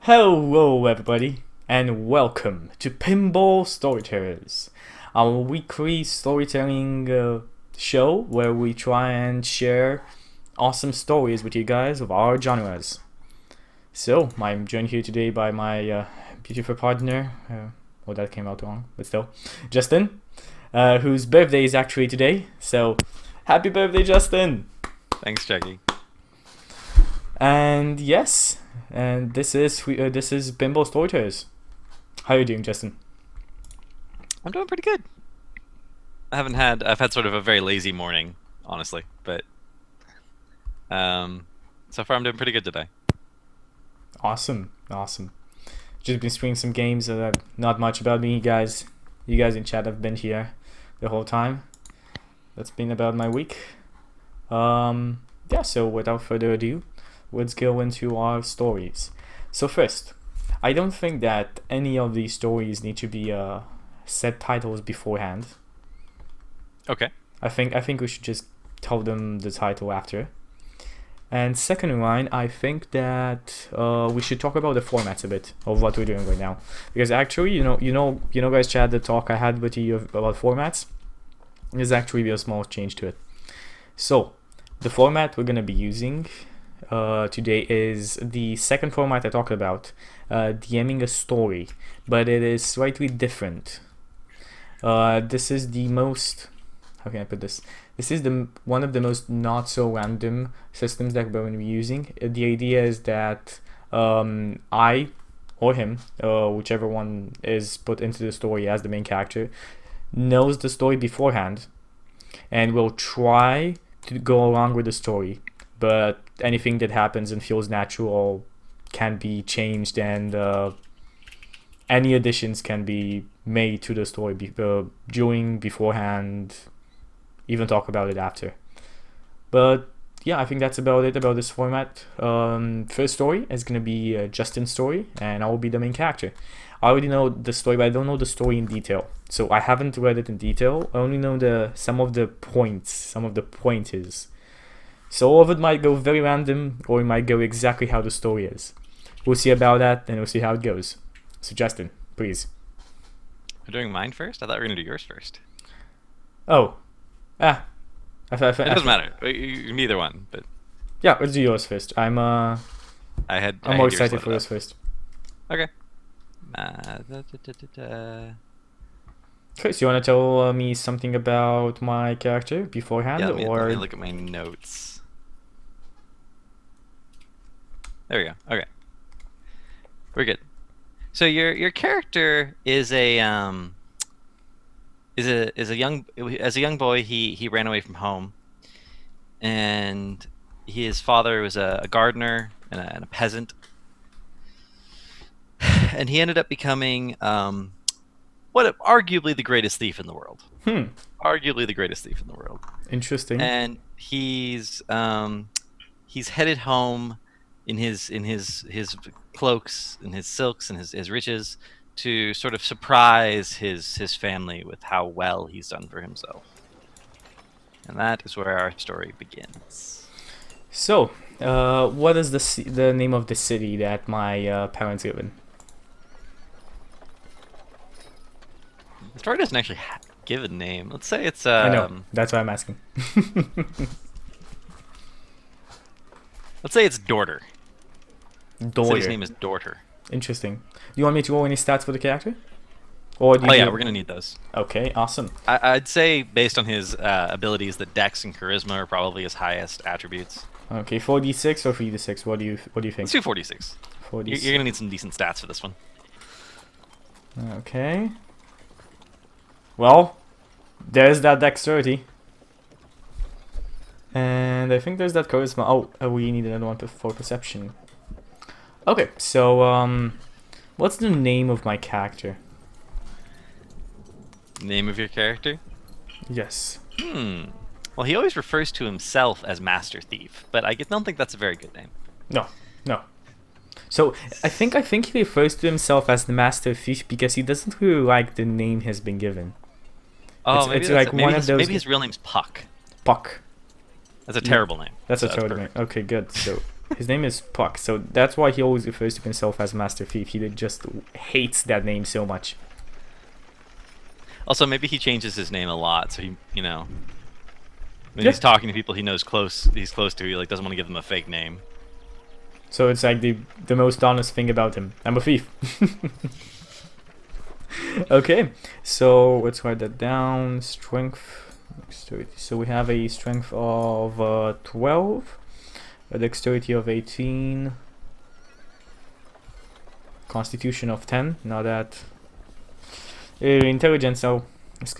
Hello, everybody, and welcome to Pinball Storytellers, our weekly storytelling show where we try and share awesome stories with you guys of our genres. So, I'm joined here today by my beautiful partner. Well, that came out wrong, but still, Justin, whose birthday is actually today. So, happy birthday, Justin! Thanks, Jackie. And yes, and this is Pinball Storytellers. How are you doing, Justin? I'm doing pretty good. I've had sort of a very lazy morning, honestly, but so far I'm doing pretty good today. Awesome. Just been streaming some games. Not much about me, guys. You guys in chat have been here the whole time. That's been about my week. Yeah. So without further ado, let's go into our stories. So first, I don't think that any of these stories need to be set titles beforehand. Okay. I think we should just tell them the title after. And second in line, I think that we should talk about the formats a bit of what we're doing right now, because actually, guys, chat, the talk I had with you about formats is actually a small change to it. So, the format we're gonna be using today is the second format I talked about, DMing a story, but it is slightly different. This is the most, how can I put this? This is one of the most not so random systems that we're going to be using. The idea is that I or him, whichever one is put into the story as the main character, knows the story beforehand and will try to go along with the story, but anything that happens and feels natural can be changed, and any additions can be made to the story during, beforehand, even talk about it after. But yeah, I think that's about it about this format. First story is going to be Justin's story, and I will be the main character. I already know the story, but I don't know the story in detail, so I haven't read it in detail. I only know some of the pointers. So all of it might go very random, or it might go exactly how the story is. We'll see about that, and we'll see how it goes. So Justin, please. We're doing mine first? I thought we were going to do yours first. Oh. It doesn't matter. Neither one, but yeah, let's do yours first. I'm more excited for yours first. Okay. Okay, so you want to tell me something about my character beforehand, let me or look at my notes. There we go. Okay, we're good. So your character is a young boy. He ran away from home, and his father was a gardener and a peasant, and he ended up becoming arguably the greatest thief in the world. Arguably the greatest thief in the world. Interesting. And he's headed home in his cloaks and his silks and his riches to sort of surprise his family with how well he's done for himself. And that is where our story begins. So, what is the name of the city that my parents live in? The story doesn't actually give a name. Let's say it's I know. That's why I'm asking. Let's say it's Dorter. Dorter. The city's name is Dorter. Interesting. Do you want me to roll any stats for the character? Or do yeah, we're gonna need those. Okay, awesome. I'd say based on his abilities that Dex and Charisma are probably his highest attributes. Okay, 4d6 or 3d6? What do you think? Let's do 46. 4d6. You're gonna need some decent stats for this one. Okay. Well, there's that dexterity. And I think there's that charisma. Oh, we need another one for perception. Okay, so what's the name of my character? Name of your character? Yes. Well, he always refers to himself as Master Thief, but I don't think that's a very good name. No. So I think he refers to himself as the Master Thief because he doesn't really like the name has been given. Oh, maybe it's like one of those. Maybe his real name's Puck. Puck. That's a terrible name. That's a terrible name. Okay, good. So His name is Puck, so that's why he always refers to himself as Master Thief. He just hates that name so much. Also, maybe he changes his name a lot, so he, when he's talking to people he knows he's close to, he like doesn't want to give them a fake name. So it's like the most honest thing about him. I'm a thief. Okay, so let's write that down. Strength, dexterity. So we have a strength of 12, a dexterity of 18, constitution of 10. Now that intelligence, so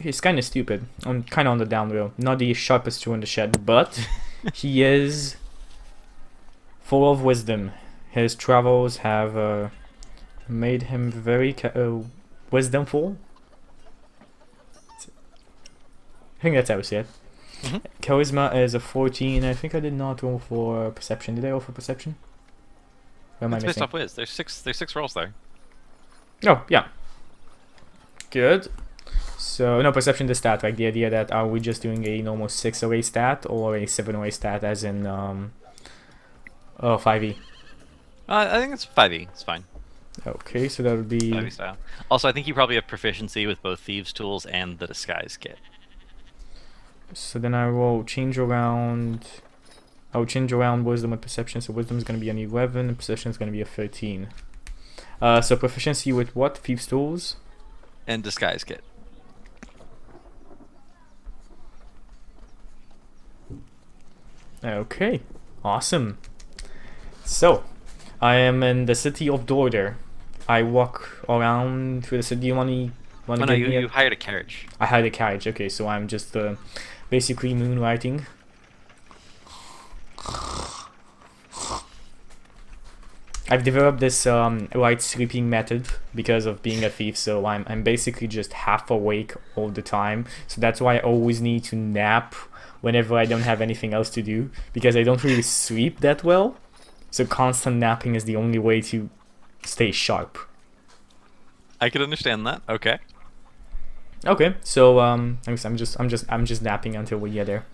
he's kind of stupid. I'm kind of on the down low. Not the sharpest tool in the shed, but he is full of wisdom. His travels have made him very wisdomful. I think that's how we say it. Charisma is a 14. I think I did not roll for perception. Did I roll for perception? Or am I It's based missing? off Wiz. There's six rolls there. Oh, yeah. Good. So, no, perception the stat, like the idea that are we just doing a normal 6 away stat or a 7 away stat as in 5e? I think it's 5e. It's fine. Okay, so that would be 5e style. Also, I think you probably have proficiency with both Thieves' Tools and the Disguise Kit. so then I will change around wisdom and perception. So wisdom is going to be an 11 and perception is going to be a 13. So proficiency with what? Thieves' Tools? And Disguise Kit. Okay, awesome. So, I am in the city of Dorder. I walk around through the city. You want to Oh no, you hired a carriage. I hired a carriage. Okay, so I'm just basically moonlighting. I've developed this light sleeping method because of being a thief, so I'm basically just half awake all the time. So that's why I always need to nap whenever I don't have anything else to do, because I don't really sleep that well. So constant napping is the only way to stay sharp. I could understand that. Okay. Okay, so I'm just napping until we get there.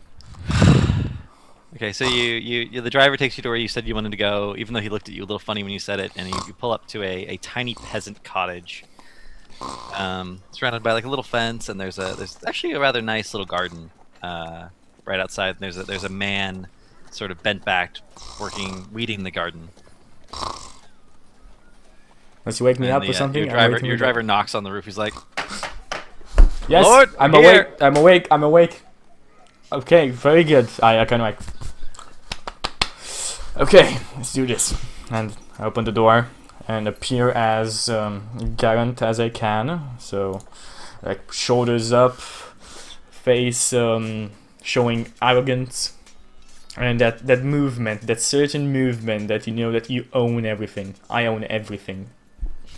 Okay, so the driver takes you to where you said you wanted to go, even though he looked at you a little funny when you said it, and you pull up to a tiny peasant cottage, surrounded by like a little fence, and there's actually a rather nice little garden right outside. And there's a man, sort of bent back, weeding the garden. Unless you wake me up or something. Your driver knocks on the roof. He's like, "Yes, Lord, I'm here." awake. I'm awake. Okay, very good. I kind of like. Okay, let's do this. And I open the door and appear as gallant as I can. So, like shoulders up, face showing arrogance, and that movement, that certain movement that you know that you own everything. I own everything.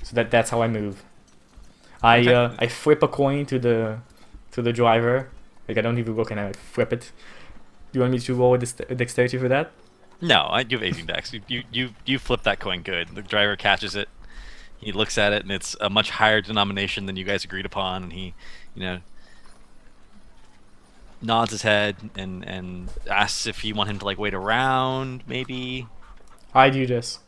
So that's how I move. I flip a coin to the driver. Like I don't even look and I flip it. Do you want me to roll a dexterity for that? No, you have 18 dex. You flip that coin good. The driver catches it. He looks at it, and it's a much higher denomination than you guys agreed upon. And he, nods his head and asks if you want him to like wait around, maybe. I do this.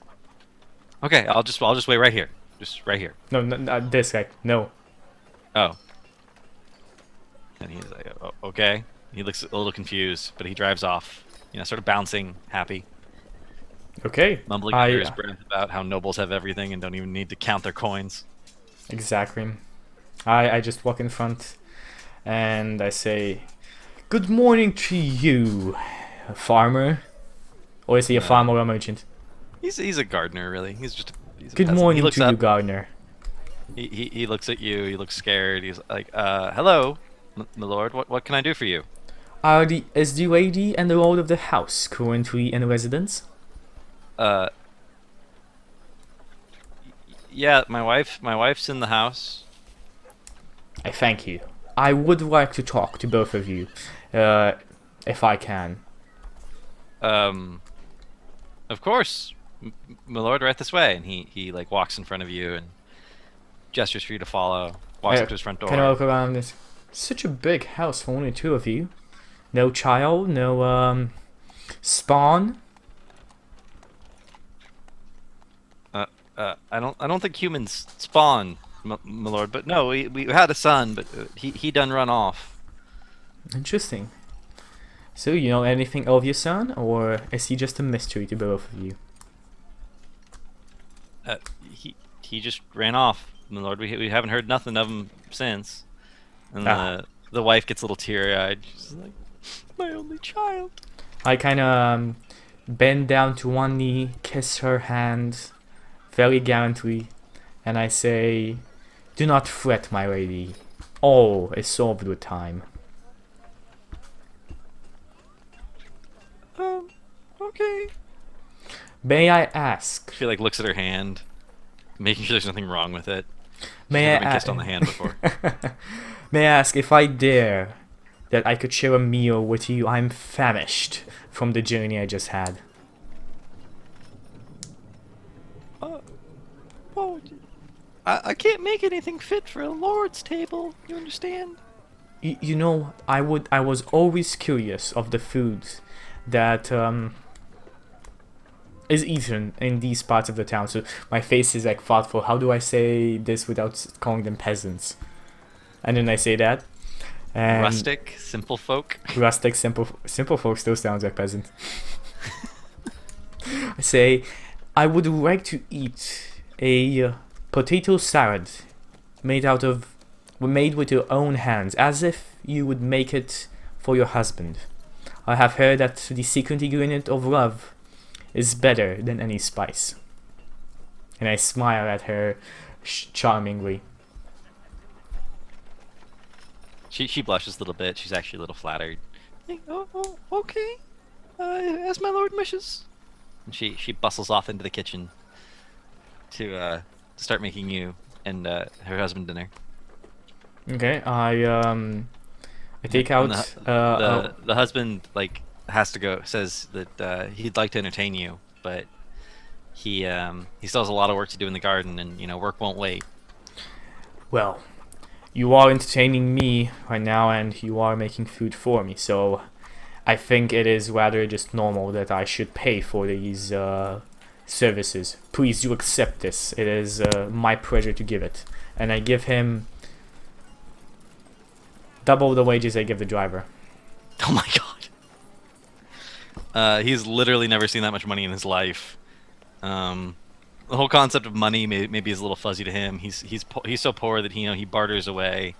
Okay, I'll just wait right here. Just right here. No, this guy. No. Oh. And he's like, oh, okay. He looks a little confused, but he drives off. Sort of bouncing, happy. Okay. Mumbling under his breath about how nobles have everything and don't even need to count their coins. Exactly. I just walk in front and I say, "Good morning to you, farmer." Or is he a farmer or a merchant? He's a gardener, really. He's a Good peasant. morning to you, gardener. He looks at you. He looks scared. He's like, hello, my lord. What can I do for you? Is the lady and the lord of the house currently in residence? Yeah, my wife's in the house. I thank you. I would like to talk to both of you, if I can. Of course, my lord, right this way. And he like walks in front of you and gestures for you to follow. Walks up to his front door. Can I look around this? Such a big house for only two of you. No child, no spawn. I don't think humans spawn, my lord. But no, we had a son, but he done run off. Interesting. So you know anything of your son, or is he just a mystery to both of you? Uh, he just ran off, my lord. We haven't heard nothing of him since. And Ah, the wife gets a little teary eyed. She's like, my only child. I kind of bend down to one knee, kiss her hand very gallantly, and I say, "Do not fret, my lady. All is solved with time." Okay. May I ask? She like looks at her hand, making sure there's nothing wrong with it. She's May never I been kissed on the hand before. May I ask if I dare that I could share a meal with you? I'm famished from the journey I just had. Oh, I can't make anything fit for a lord's table. You understand? You know, I was always curious of the foods that is eaten in these parts of the town. So my face is like thoughtful. How do I say this without calling them peasants? And then I say that. And Rustic, simple folk. rustic, simple folk still sounds like peasant. I say, I would like to eat a potato salad made with your own hands, as if you would make it for your husband. I have heard that the secret ingredient of love is better than any spice. And I smile at her charmingly. She blushes a little bit. She's actually a little flattered. Oh, okay. As my lord wishes. And she bustles off into the kitchen to start making you and her husband dinner. Okay, I take And out the husband like has to go. Says that he'd like to entertain you, but he still has a lot of work to do in the garden, and work won't wait. well, you are entertaining me right now, and you are making food for me, so I think it is rather just normal that I should pay for these services. Please do accept this. It is my pleasure to give it. And I give him double the wages I give the driver. Oh my god. He's literally never seen that much money in his life. The whole concept of money maybe is a little fuzzy to him. He's so poor that he barters away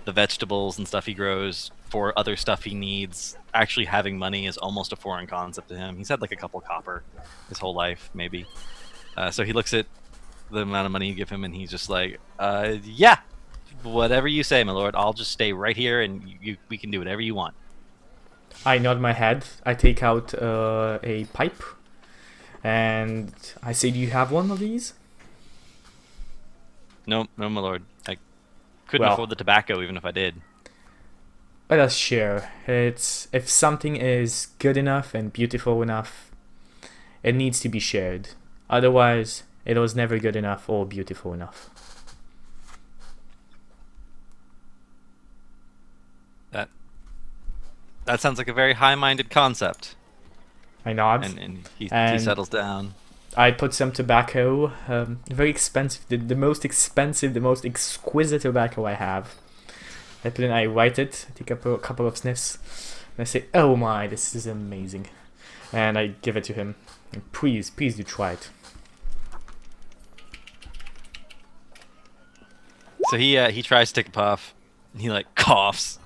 the vegetables and stuff he grows for other stuff he needs. Actually having money is almost a foreign concept to him. He's had like a couple copper his whole life, maybe. So he looks at the amount of money you give him, and he's just like, yeah, whatever you say, my lord. I'll just stay right here, and we can do whatever you want. I nod my head. I take out a pipe, and I say, "Do you have one of these?" No, my lord. I couldn't Well, afford the tobacco even if I did. let us share. If something is good enough and beautiful enough, it needs to be shared. Otherwise, it was never good enough or beautiful enough. That sounds like a very high-minded concept. I nod. And he And settles down. I put some tobacco, very expensive, the most expensive, the most exquisite tobacco I have. I put in, I light it, take a couple of sniffs, and I say, "Oh my, this is amazing," and I give it to him. And please do try it. So he tries to take a puff, and he like coughs,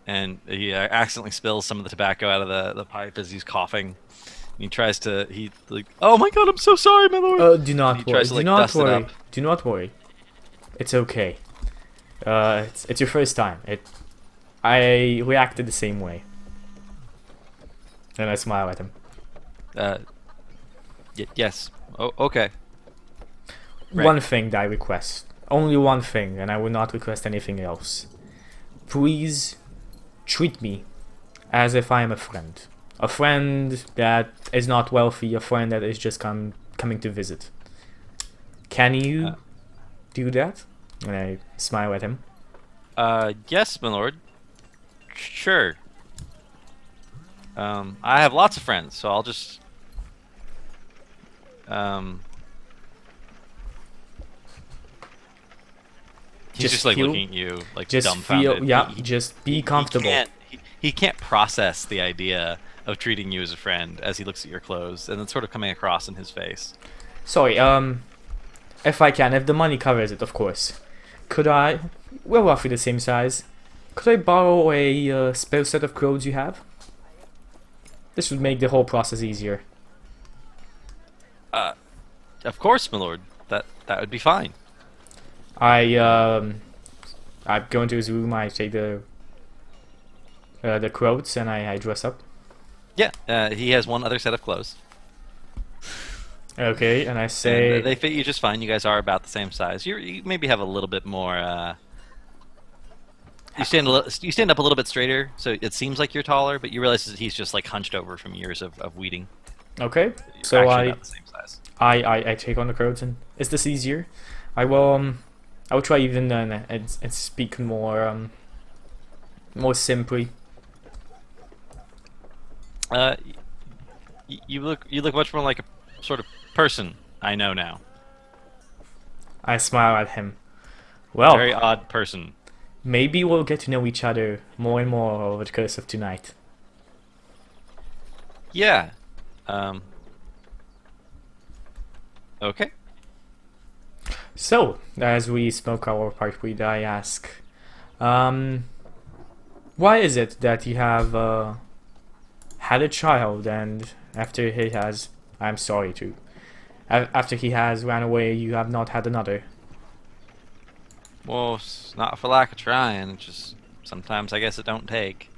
and he accidentally spills some of the tobacco out of the pipe as he's coughing. And he like, oh my god, I'm so sorry, my lord. Do not He worry. tries to, Do like, not dust it worry. up. Do not worry. It's okay. It's your first time. I reacted the same way, and I smile at him. Yes. Oh, okay. Right. One thing that I request. Only one thing, and I will not request anything else. Please treat me as if I am a friend. A friend that is not wealthy, a friend that is just coming to visit. Can you do that? And I smile at him. Yes, my lord. Sure. I have lots of friends, so I'll just He's Just just like feel, looking at you like just feel, dumbfounded. yeah, just be He comfortable. he can't process the idea of treating you as a friend as he looks at your clothes, and it's sort of coming across in his face. Sorry, if I can, if the money covers it, of course. Could I? We're roughly the same size. Could I borrow a spare set of clothes you have? This would make the whole process easier. Uh, of course, my lord. That would be fine. I I go into his room. I take the clothes and I dress up. Yeah, he has one other set of clothes, Okay, and I and say, they fit you just fine. You guys are about the same size. You maybe have a little bit more. You stand up a little bit straighter, so it seems like you're taller, but you realize that he's just like hunched over from years of weeding. okay. You're So actually about the same size. I take on the clothes and is this easier? I will try even and speak more simply. Uh, you look much more like a sort of person I know now. I smile at him. Well, Very odd person. maybe we'll get to know each other more and more over the course of tonight. Yeah. Okay. So, as we smoke our pipe weed, I ask, um, why is it that you have had a child and after he has, I'm sorry to, after he has ran away, you have not had another? Well, it's not for lack of trying. It's just sometimes I guess it don't take.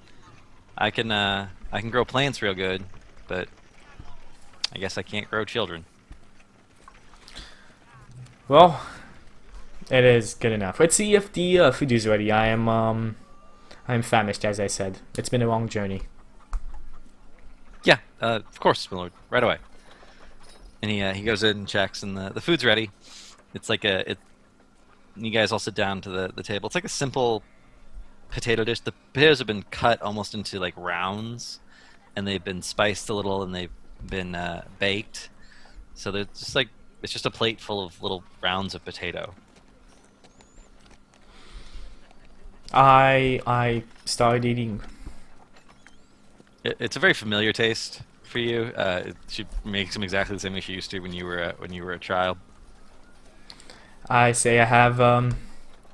I can grow plants real good, but I guess I can't grow children. Well, it is good enough. Let's see if the food is ready. I'm famished, as I said. It's been a long journey. Yeah, of course, my lord. Right away. And he goes in and checks, and the food's ready. It's like you guys all sit down to the table. It's like a simple potato dish. The potatoes have been cut almost into like rounds, and they've been spiced a little, and they've been baked. So they're just like it's just a plate full of little rounds of potato. I started eating. It's a very familiar taste for you. She makes them exactly the same way she used to when you were a child. I say I have.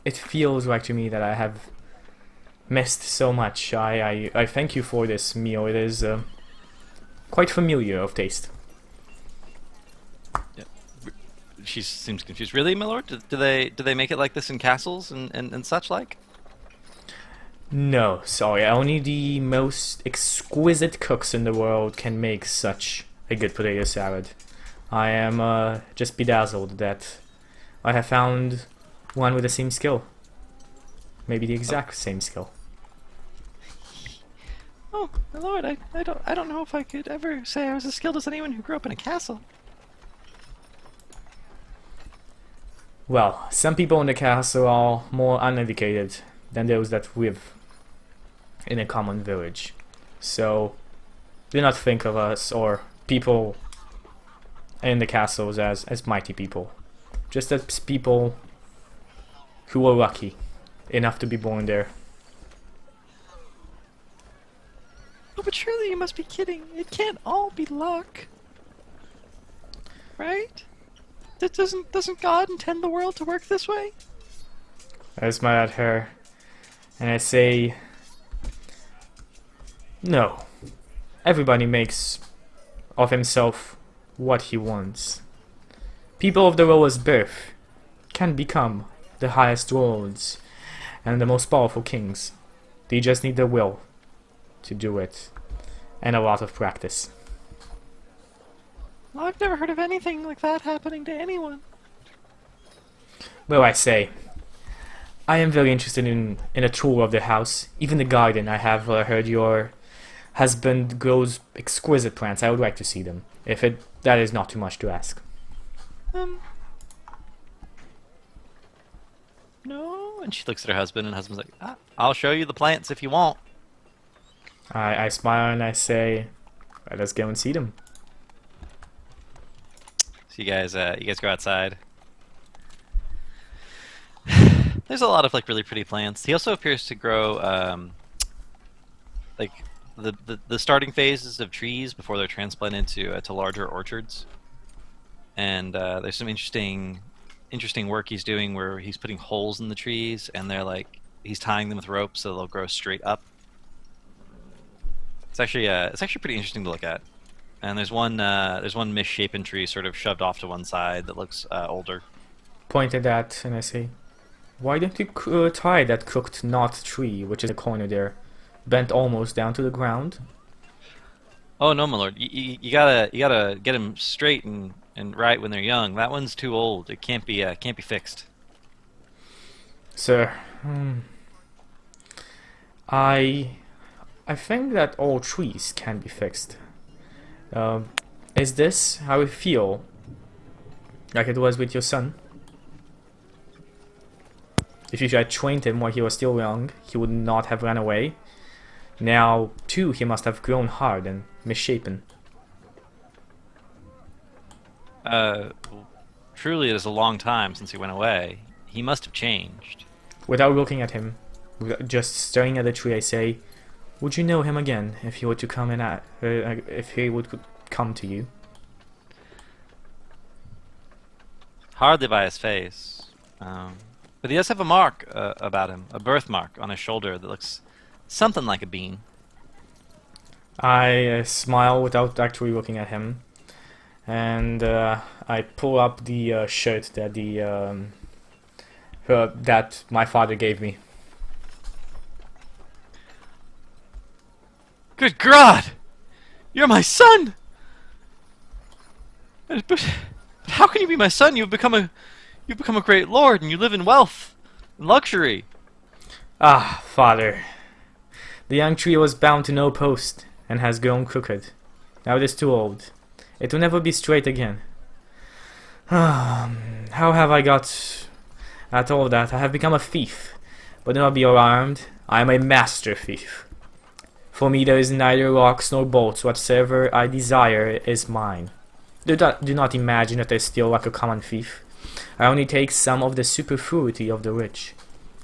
It feels like to me that I have missed so much. I thank you for this meal. It is quite familiar of taste. Yeah. She seems confused. Really, my lord? Do they make it like this in castles and such like? No, sorry. Only the most exquisite cooks in the world can make such a good potato salad. I am just bedazzled that I have found one with the same skill. Maybe the exact same skill. Oh, my lord, I don't know if I could ever say I was as skilled as anyone who grew up in a castle. Well, some people in the castle are more uneducated than those that live in a common village. So, do not think of us or people in the castles as mighty people. Just as people who were lucky enough to be born there. Oh, but surely you must be kidding. It can't all be luck. Right? That doesn't God intend the world to work this way? I smile at her and I say, no. Everybody makes of himself what he wants. People of the lowest birth can become the highest lords and the most powerful kings. They just need the will to do it and a lot of practice. Well, I've never heard of anything like that happening to anyone. Well, I say, I am very interested in a tour of the house, even the garden. I have heard your husband grows exquisite plants. I would like to see them, if that is not too much to ask. No. And she looks at her husband, and her husband's like, I'll show you the plants if you want. I smile and I say, let us go and see them. So you guys go outside. There's a lot of like really pretty plants. He also appears to grow like the starting phases of trees before they're transplanted into to larger orchards. And there's some interesting work he's doing where he's putting holes in the trees, and they're like he's tying them with ropes so they'll grow straight up. It's actually pretty interesting to look at. And there's one misshapen tree sort of shoved off to one side that looks older. Point at that and I say, why don't you tie that crooked knot tree, which is in the corner there, bent almost down to the ground? Oh no, my lord, you gotta get them straight and right when they're young. That one's too old. It can't be fixed. Sir, I think that all trees can be fixed. Is this how you feel? Like it was with your son? If you had trained him while he was still young, he would not have run away. Now, too, he must have grown hard and misshapen. Truly, it is a long time since he went away. He must have changed. Without looking at him, just staring at the tree, I say, would you know him again if he were to come in if he would come to you? Hardly by his face. But he does have a mark about him, a birthmark on his shoulder that looks something like a bean. I smile without actually looking at him, and I pull up the shirt that that my father gave me. Good God! You're my son! But how can you be my son? You've become a great lord, and you live in wealth and luxury. Ah, father. The young tree was bound to no post, and has grown crooked. Now it is too old. It will never be straight again. How have I got at all that? I have become a thief. But do not be alarmed. I am a master thief. For me there is neither locks nor bolts. Whatsoever I desire is mine. Do not imagine that I steal like a common thief. I only take some of the superfluity of the rich.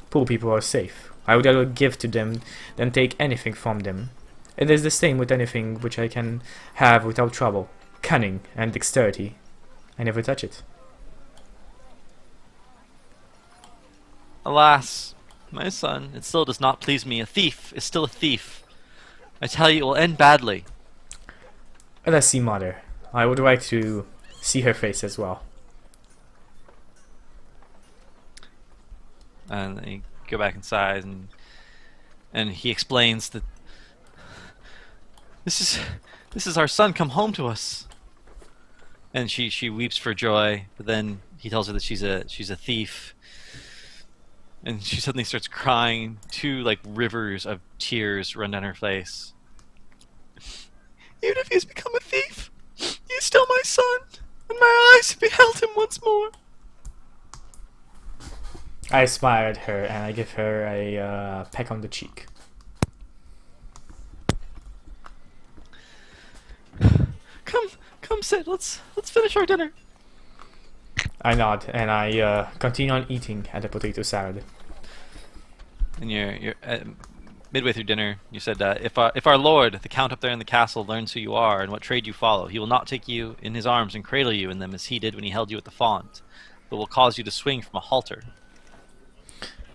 Poor people are safe. I would rather give to them than take anything from them. It is the same with anything which I can have without trouble. Cunning and dexterity. I never touch it. Alas, my son, it still does not please me. A thief is still a thief. I tell you, it will end badly. Let us see mother. I would like to see her face as well. And they go back inside, and he explains that this is our son come home to us. And she weeps for joy, but then he tells her that she's a thief. And she suddenly starts crying. Two like rivers of tears run down her face. Even if he's become a thief, he's still my son, and my eyes have beheld him once more. I smile at her and I give her a peck on the cheek. Come sit. Let's finish our dinner. I nod and I continue on eating at the potato salad. And you're midway through dinner. You said, if our lord, the count up there in the castle, learns who you are and what trade you follow, he will not take you in his arms and cradle you in them as he did when he held you at the font, but will cause you to swing from a halter.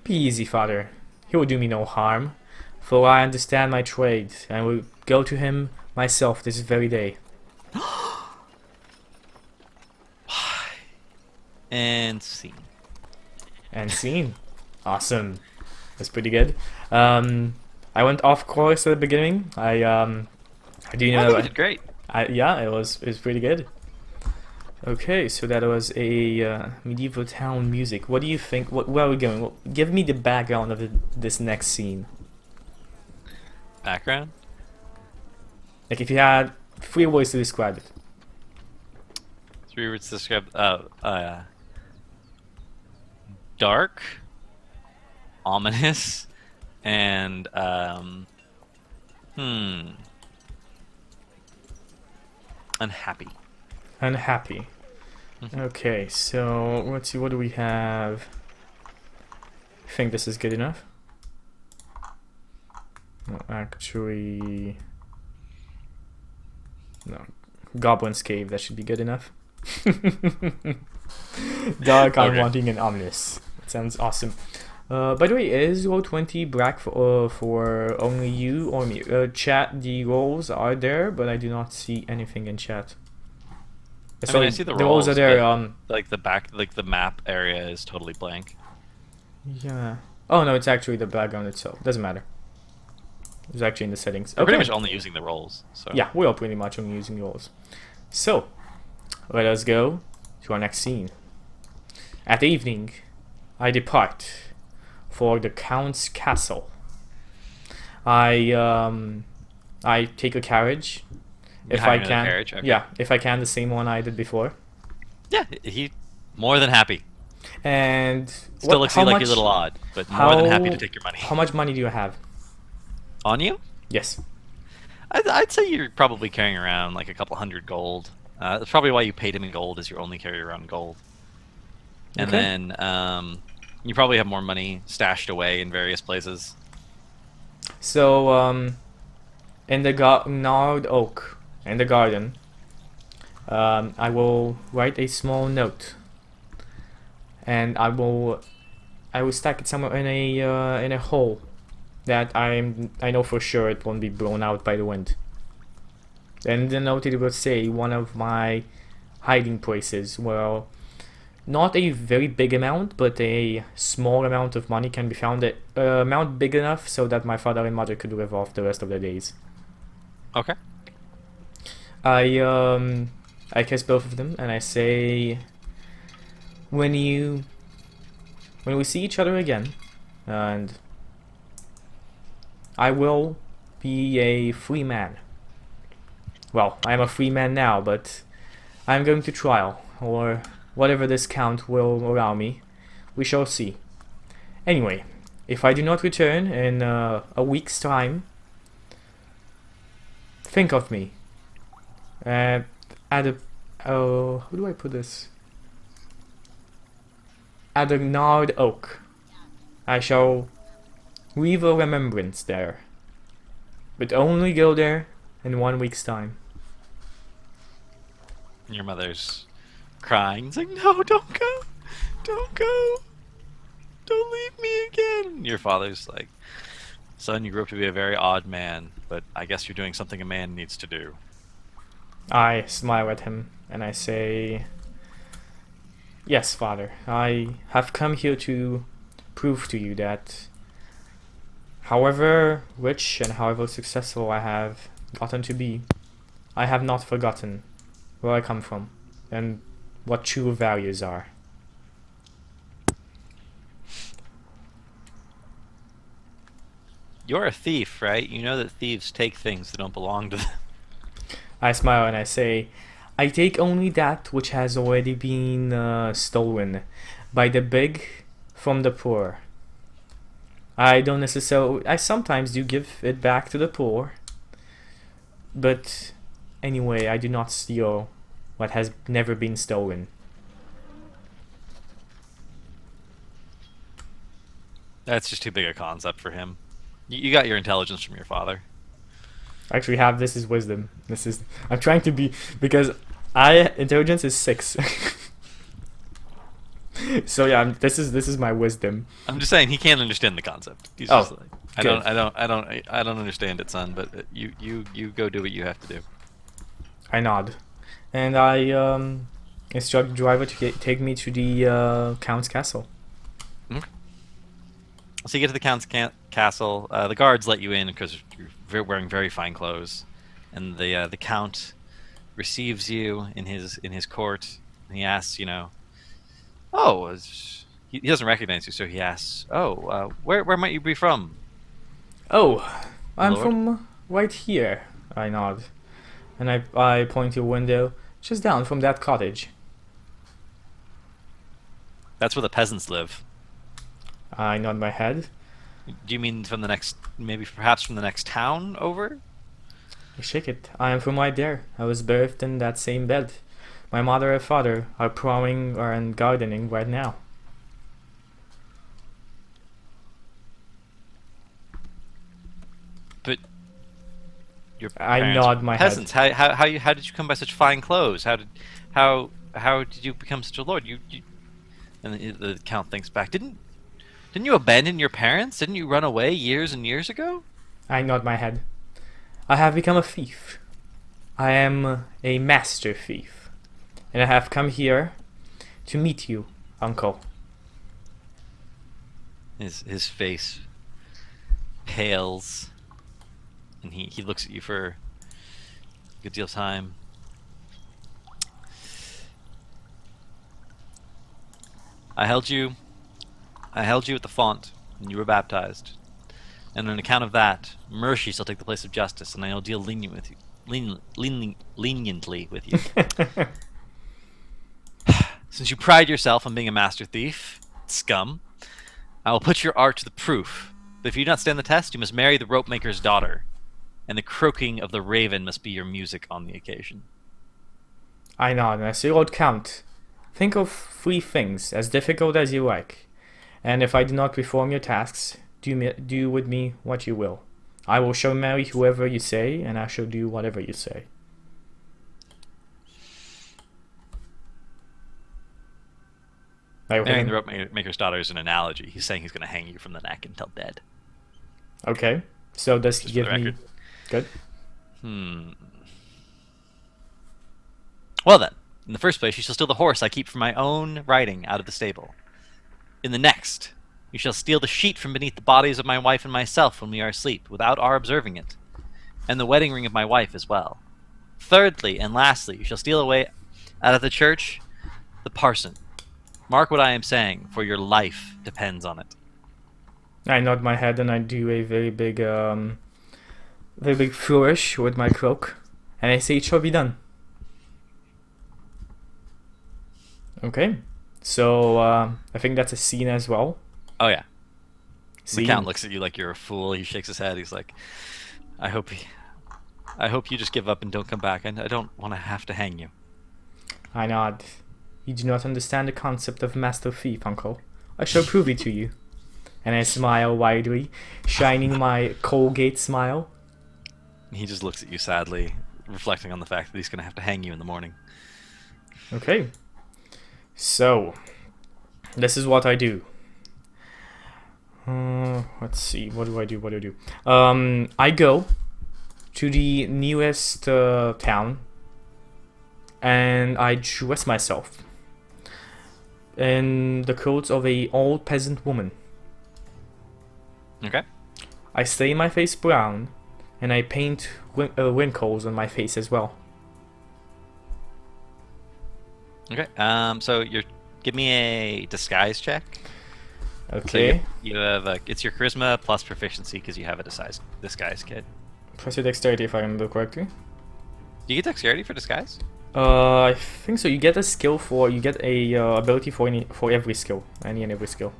Be easy, father. He will do me no harm, for I understand my trade, and will go to him myself this very day. And scene. And scene. Awesome. That's pretty good. I went off course at the beginning. I do know. I think you did great. Yeah, it was pretty good. Okay, so that was a medieval town music. What do you think? Where are we going? Give me the background of this next scene. Background? Like if you had 3 words to describe it. 3 words to describe. Dark, ominous, and unhappy. Unhappy. Okay, so let's see. What do we have? think this is good enough. No, actually, no. Goblin's Cave, that should be good enough. Dark, I'm Okay. wanting an ominous. That sounds awesome. By the way, is roll 20 black for only you or me? Chat, the rolls are there, but I do not see anything in chat. I mean, I see the rolls are rolls, there. but- Like the map area is totally blank. Yeah. Oh no, it's actually the background itself. Doesn't matter. It's actually in the settings. We're Okay. pretty much only using the rolls. So Yeah, we are pretty much only using rolls. So, let us go to our next scene. At evening, I depart for the Count's castle. I take a carriage, You if hire I another can. carriage? Okay. Yeah, if I can, the same one I did before. Yeah, he more than happy. And Still looks how like much, you're a little odd, but more than happy to take your money. How much money do you have? On you? Yes. I'd say you're probably carrying around like a couple hundred gold. That's probably why you paid him in gold, is you only carry around gold. And Okay. then you probably have more money stashed away in various places. So, in the gnarled oak in the garden, I will write a small note, and I will stack it somewhere in a hole that I know for sure it won't be blown out by the wind. And the note it will say one of my hiding places. Well, not a very big amount, but a small amount of money can be found. Amount big enough so that my father and mother could live off the rest of their days. Okay. I kiss both of them and I say, when we see each other again, and I will be a free man. Well, I am a free man now, but I am going to trial, or whatever this count will allow me. We shall see. Anyway, if I do not return in a week's time, think of me. How do I put this? At a gnarled oak. I shall leave a remembrance there. But only go there in 1 week's time. Your mother's crying. It's like, no, don't go. Don't go. Don't leave me again. Your father's like, son, you grew up to be a very odd man, but I guess you're doing something a man needs to do. I smile at him and I say, yes, father, I have come here to prove to you that however rich and however successful I have gotten to be, I have not forgotten where I come from and what true values are. You're a thief, right? You know that thieves take things that don't belong to them. I smile and I say, I take only that which has already been stolen by the big from the poor. I sometimes do give it back to the poor, but anyway, I do not steal what has never been stolen. That's just too big a concept for him. You got your intelligence from your father. I actually have this is wisdom. I'm trying to be, because intelligence is 6. So yeah, this is my wisdom. I'm just saying he can't understand the concept. He's Oh, just like, I don't understand it, son. But you go do what you have to do. I nod, and I instruct the driver to take me to the Count's castle. So you get to the Count's castle. The guards let you in because you're wearing very fine clothes, and the Count receives you in his court. And he asks, he doesn't recognize you, so he asks, where might you be from? Oh, I'm Lord? from right here. I nod, and I point to a window just down from that cottage. That's where the peasants live. I nod my head. Do you mean perhaps from the next town over? I shake it. I am from right there. I was birthed in that same bed. My mother and father are plowing and gardening right now. your I parents nod were my head. peasants. How did you come by such fine clothes? How did you become such a lord? And the count thinks back. Didn't you abandon your parents? Didn't you run away years and years ago? I nod my head. I have become a thief. I am a master thief. And I have come here to meet you, uncle. His face pales, and he looks at you for a good deal of time. I held you at the font when you were baptized, and on account of that, mercy shall take the place of justice, and I will deal leniently with you. Since you pride yourself on being a master thief, scum, I will put your art to the proof. But if you do not stand the test, you must marry the rope maker's daughter, and the croaking of the raven must be your music on the occasion. I nod and I say, Lord Count, think of 3 things, as difficult as you like, and if I do not perform your tasks, do with me what you will. I will shall marry whoever you say, and I shall do whatever you say. Marrying the rope maker's daughter is an analogy. He's saying he's going to hang you from the neck until dead. Okay, so does he Just give for the me... record. Good. Well then, in the first place, you shall steal the horse I keep for my own riding out of the stable. In the next, you shall steal the sheet from beneath the bodies of my wife and myself when we are asleep, without our observing it, and the wedding ring of my wife as well. Thirdly, and lastly, you shall steal away out of the church the parson. Mark what I am saying, for your life depends on it. I nod my head and I do a very big flourish with my cloak, and I say it shall be done. Okay, so I think that's a scene as well. Oh yeah. Scene. The count looks at you like you're a fool. He shakes his head. He's like, I hope you just give up and don't come back. I don't want to have to hang you. I nod. You do not understand the concept of master thief, uncle. I shall prove it to you. And I smile widely, shining my Colgate smile. He just looks at you sadly, reflecting on the fact that he's going to have to hang you in the morning. Okay. So, this is what I do. Let's see. What do I do? I go to the nearest town, and I dress myself in the clothes of a old peasant woman. Okay. I stain my face brown, and I paint wrinkles on my face as well. Okay. So give me a disguise check. Okay. So you have it's your charisma plus proficiency because you have a disguise kit. Plus your dexterity if I remember correctly. Do you get dexterity for disguise? I think so. You get a skill you get a ability for every skill, any and every skill.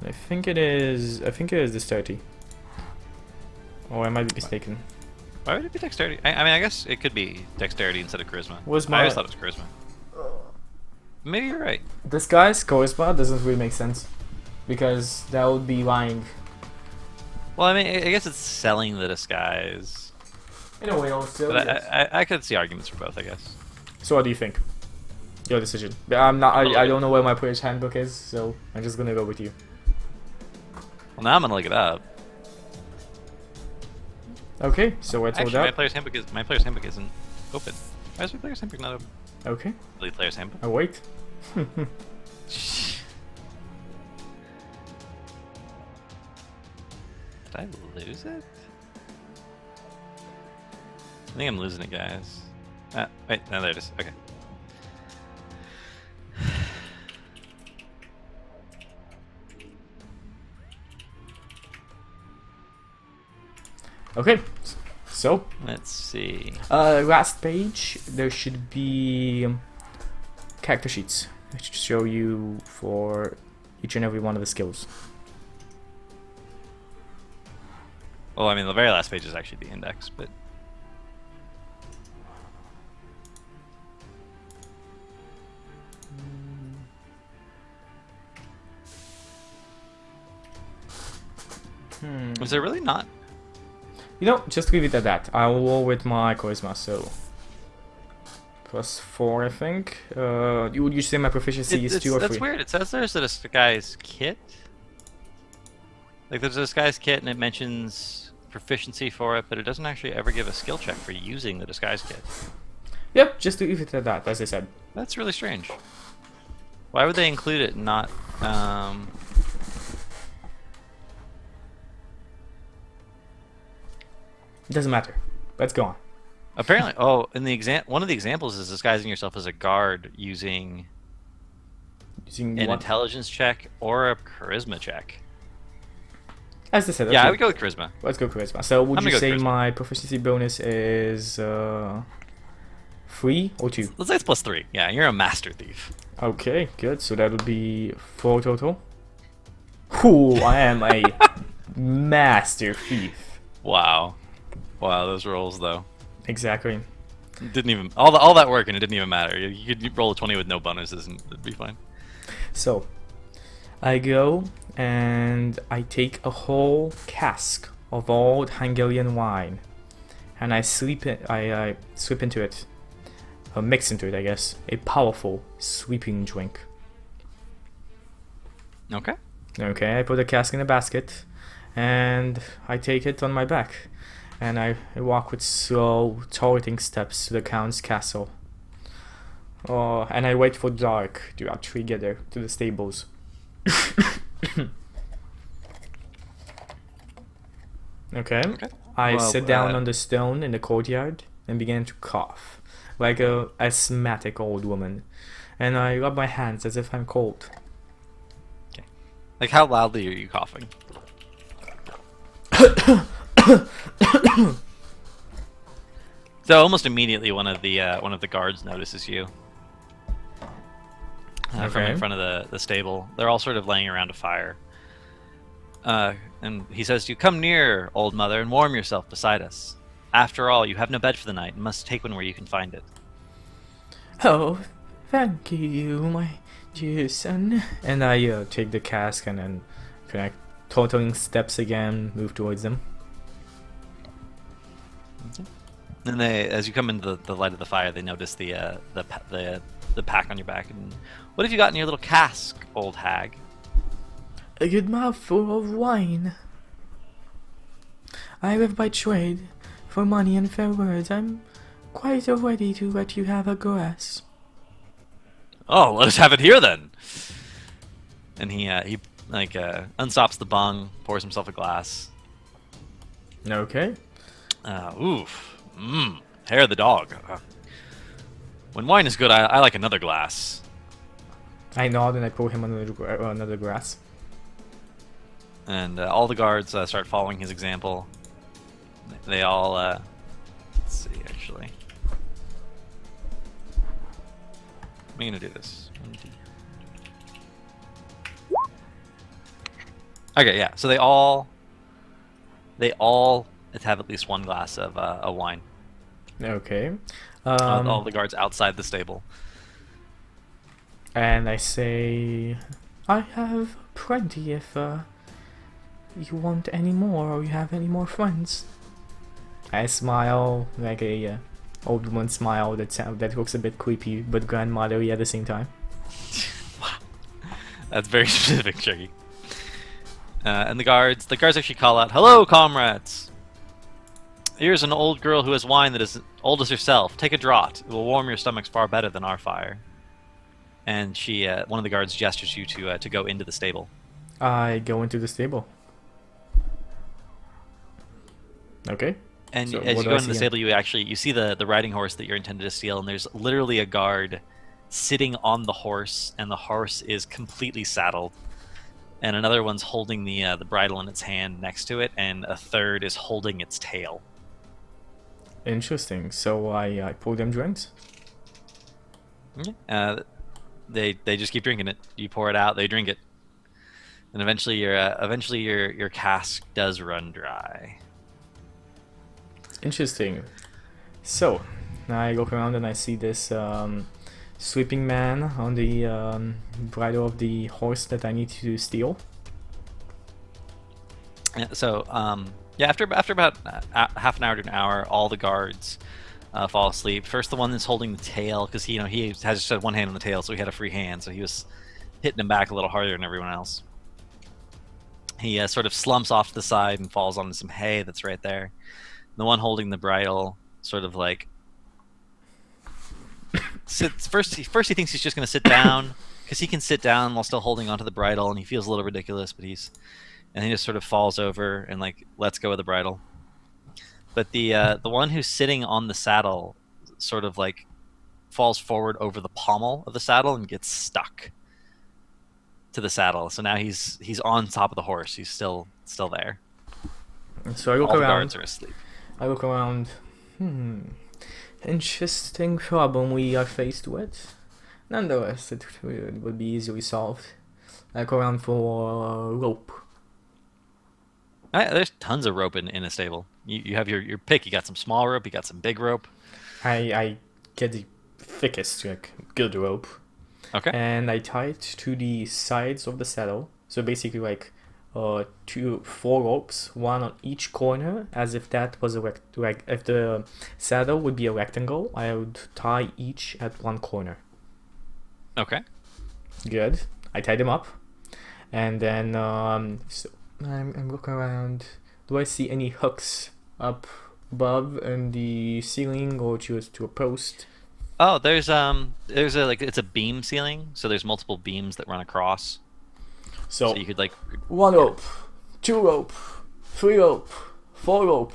I think it is dexterity. Or I might be mistaken. Why would it be dexterity? I mean, I guess it could be dexterity instead of charisma. I always thought it was charisma. Maybe you're right. Disguise charisma doesn't really make sense, because that would be lying. Well, I mean, I guess it's selling the disguise. In a way, also. But Yes. I could see arguments for both, I guess. So what do you think? Your decision. I'm not. I don't know where my player's handbook is, so I'm just gonna go with you. Well, now I'm gonna look it up. Okay, so it's all Actually, up. my player's handbook isn't open. Why is my player's handbook not open? Okay. Delete player's handbook. I wait. Did I lose it? I think I'm losing it, guys. Wait, no, there it is. Okay. Okay. So. Let's see. Last page. There should be character sheets. It should show you for each and every one of the skills. Well, I mean, the very last page is actually the index, but. Was there really not? You know, just leave it at that. I will roll with my charisma, so +4, I think. Would you say my proficiency is 2 or 3? That's weird. It says there's a disguise kit. Like there's a disguise kit, and it mentions proficiency for it, but it doesn't actually ever give a skill check for using the disguise kit. Yep, just leave it at that, as I said. That's really strange. Why would they include it and not? It doesn't matter. Let's go on. Apparently, in the one of the examples is disguising yourself as a guard using an intelligence check or a charisma check. As I said, yeah, I would go with charisma. Let's go charisma. So would you say my proficiency bonus is 3 or 2? Let's say it's +3. Yeah, you're a master thief. Okay, good. So that would be 4 total. Ooh, I am a master thief. Wow, those rolls though. Exactly. It didn't even all that work and it didn't even matter. You could roll a 20 with no bonuses and it'd be fine. So I go and I take a whole cask of old Hungarian wine, and I slip into it, mix into it, I guess, a powerful sleeping drink. Okay. Okay, I put the cask in a basket, and I take it on my back, and I walk with slow, toiling steps to the Count's castle. And I wait for dark to actually get there, to the stables. Okay. I sit down on the stone in the courtyard and begin to cough, like a asthmatic old woman, and I rub my hands as if I'm cold. Okay. Like, how loudly are you coughing? So almost immediately, one of the guards notices you. From in front of the stable. They're all sort of laying around a fire. And he says to you, "Come near, old mother, and warm yourself beside us. After all, you have no bed for the night and must take one where you can find it." Oh, thank you, my dear son. And I take the cask and then connect totaling steps again, move towards them. And they, as you come into the light of the fire, they notice the pack on your back. And what have you got in your little cask, old hag? A good mouthful of wine. I live by trade, for money and fair words. I'm quite ready to let you have a glass. Oh, let us have it here then. And he unstops the bung, pours himself a glass. Okay. Oof. Hair of the dog. When wine is good, I like another glass. I nod and I pour him another glass. And all the guards start following his example. They all, let's see, actually. I'm gonna do this. Okay, yeah. So they all have at least one glass of wine. Okay. All the guards outside the stable. And I say, I have plenty if you want any more or you have any more friends. I smile like a old woman smile that looks a bit creepy but grandmotherly at the same time. Wow. That's very specific, Shaggy. And the guards actually call out, "Hello, comrades! Here's an old girl who has wine that is old as herself. Take a draught. It will warm your stomachs far better than our fire." And she, one of the guards gestures you to go into the stable. I go into the stable. Okay. And so as you go into the stable, you see the riding horse that you're intended to steal, and there's literally a guard sitting on the horse, and the horse is completely saddled. And another one's holding the bridle in its hand next to it, and a third is holding its tail. Interesting. So I pour them drinks. They just keep drinking it. You pour it out, they drink it, and eventually your cask does run dry. Interesting. So I look around and I see this sleeping man on the bridle of the horse that I need to steal. So Yeah, after about half an hour to an hour, all the guards fall asleep. First, the one that's holding the tail, because he has just had one hand on the tail, so he had a free hand, so he was hitting him back a little harder than everyone else. He sort of slumps off to the side and falls onto some hay that's right there. The one holding the bridle sort of like sits first. He thinks he's just going to sit down because he can sit down while still holding onto the bridle, and he feels a little ridiculous, but and he just sort of falls over and like lets go of the bridle. But the one who's sitting on the saddle sort of like falls forward over the pommel of the saddle and gets stuck to the saddle. So now he's on top of the horse. He's still there. So I look All the around. guards are asleep. I look around. Interesting problem we are faced with. Nonetheless, it would be easily solved. I look around for rope. There's tons of rope in a stable. You have your pick. You got some small rope. You got some big rope. I get the thickest, like, good rope. Okay. And I tie it to the sides of the saddle. So basically, like, 4 ropes, one on each corner, as if that was like if the saddle would be a rectangle, I would tie each at one corner. Okay. Good. I tie them up, and then so I'm looking around. Do I see any hooks up above in the ceiling or just to a post? Oh, there's it's a beam ceiling, so there's multiple beams that run across. So you could like 1 rope, 2 rope, 3 rope, 4 rope,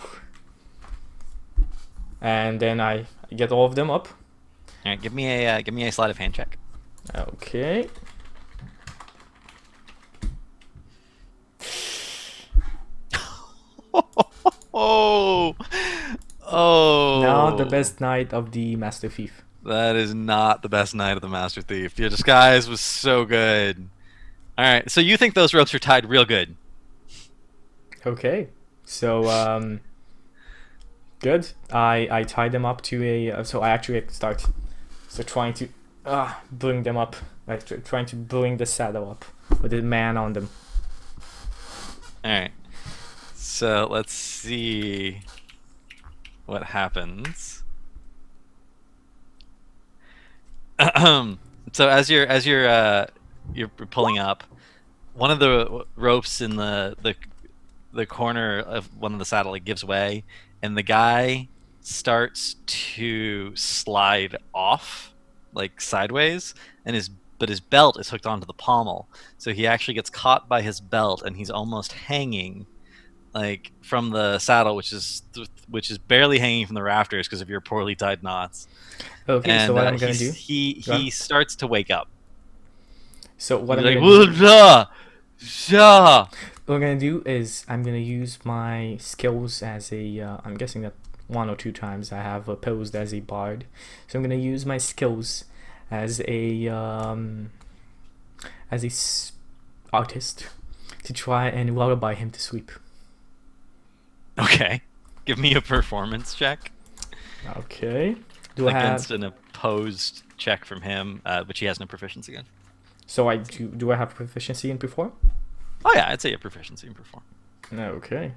and then I get all of them up. All right, give me a sleight of hand check. Okay. Oh. Now the best night of the Master Thief. That is not the best night of the Master Thief. Your disguise was so good. All right, so you think those ropes are tied real good? Okay, so good. I tie them up to a. So I actually start trying to bring them up, like trying to bring the saddle up with the man on them. All right. So let's see what happens. So as you're pulling up, one of the ropes in the corner of one of the saddle gives way, and the guy starts to slide off like sideways, and his belt is hooked onto the pommel, so he actually gets caught by his belt, and he's almost hanging like from the saddle, which is barely hanging from the rafters because of your poorly tied knots. Okay, and so what I'm gonna do? He starts to wake up. So what He's I'm like, gonna do? What I'm gonna do is I'm gonna use my skills as a. I'm guessing that 1 or 2 times I have posed as a bard, so I'm gonna use my skills as a artist to try and lullaby him to sleep. Okay, give me a performance check. Okay. Against an opposed check from him, which he has no proficiency in. So do I have proficiency in perform? Oh yeah, I'd say you have proficiency in perform. Okay.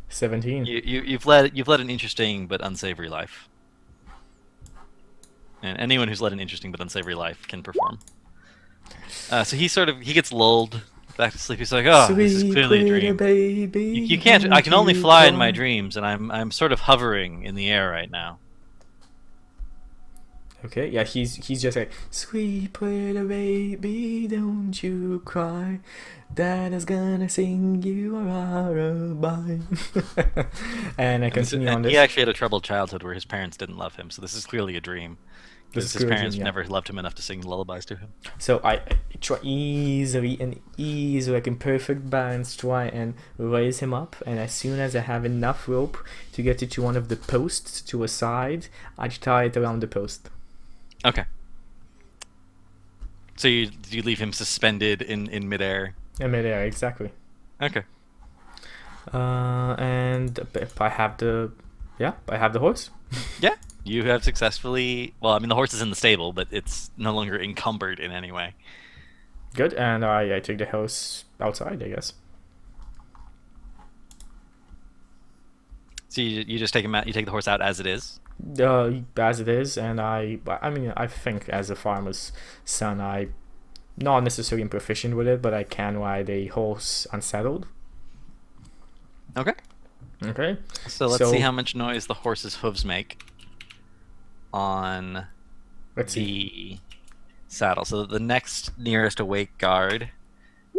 17. You've led an interesting but unsavory life. And anyone who's led an interesting but unsavory life can perform. So he gets lulled back to sleep. He's like, oh, this is clearly a dream. Baby, you can't. I can only fly in my dreams, and I'm sort of hovering in the air right now. Okay, yeah, he's just like, sweet little baby, don't you cry, Dada's gonna sing you a lullaby. And I continue on this. He actually had a troubled childhood where his parents didn't love him, so this is clearly a dream. Because his parents never loved him enough to sing lullabies to him. So I try easily, like in perfect balance, try and raise him up, and as soon as I have enough rope to get it to one of the posts to a side, I tie it around the post. Okay. So you leave him suspended in midair? In midair, exactly. Okay. And I have the horse. Yeah, you have successfully. Well, I mean, the horse is in the stable, but it's no longer encumbered in any way. Good, and I take the horse outside, I guess. So you just take him out. You take the horse out as it is. As it is, and I mean, I think as a farmer's son, I not necessarily proficient with it, but I can ride a horse unsaddled. Okay. Okay. So let's see how much noise the horse's hooves make on the saddle. So the next nearest awake guard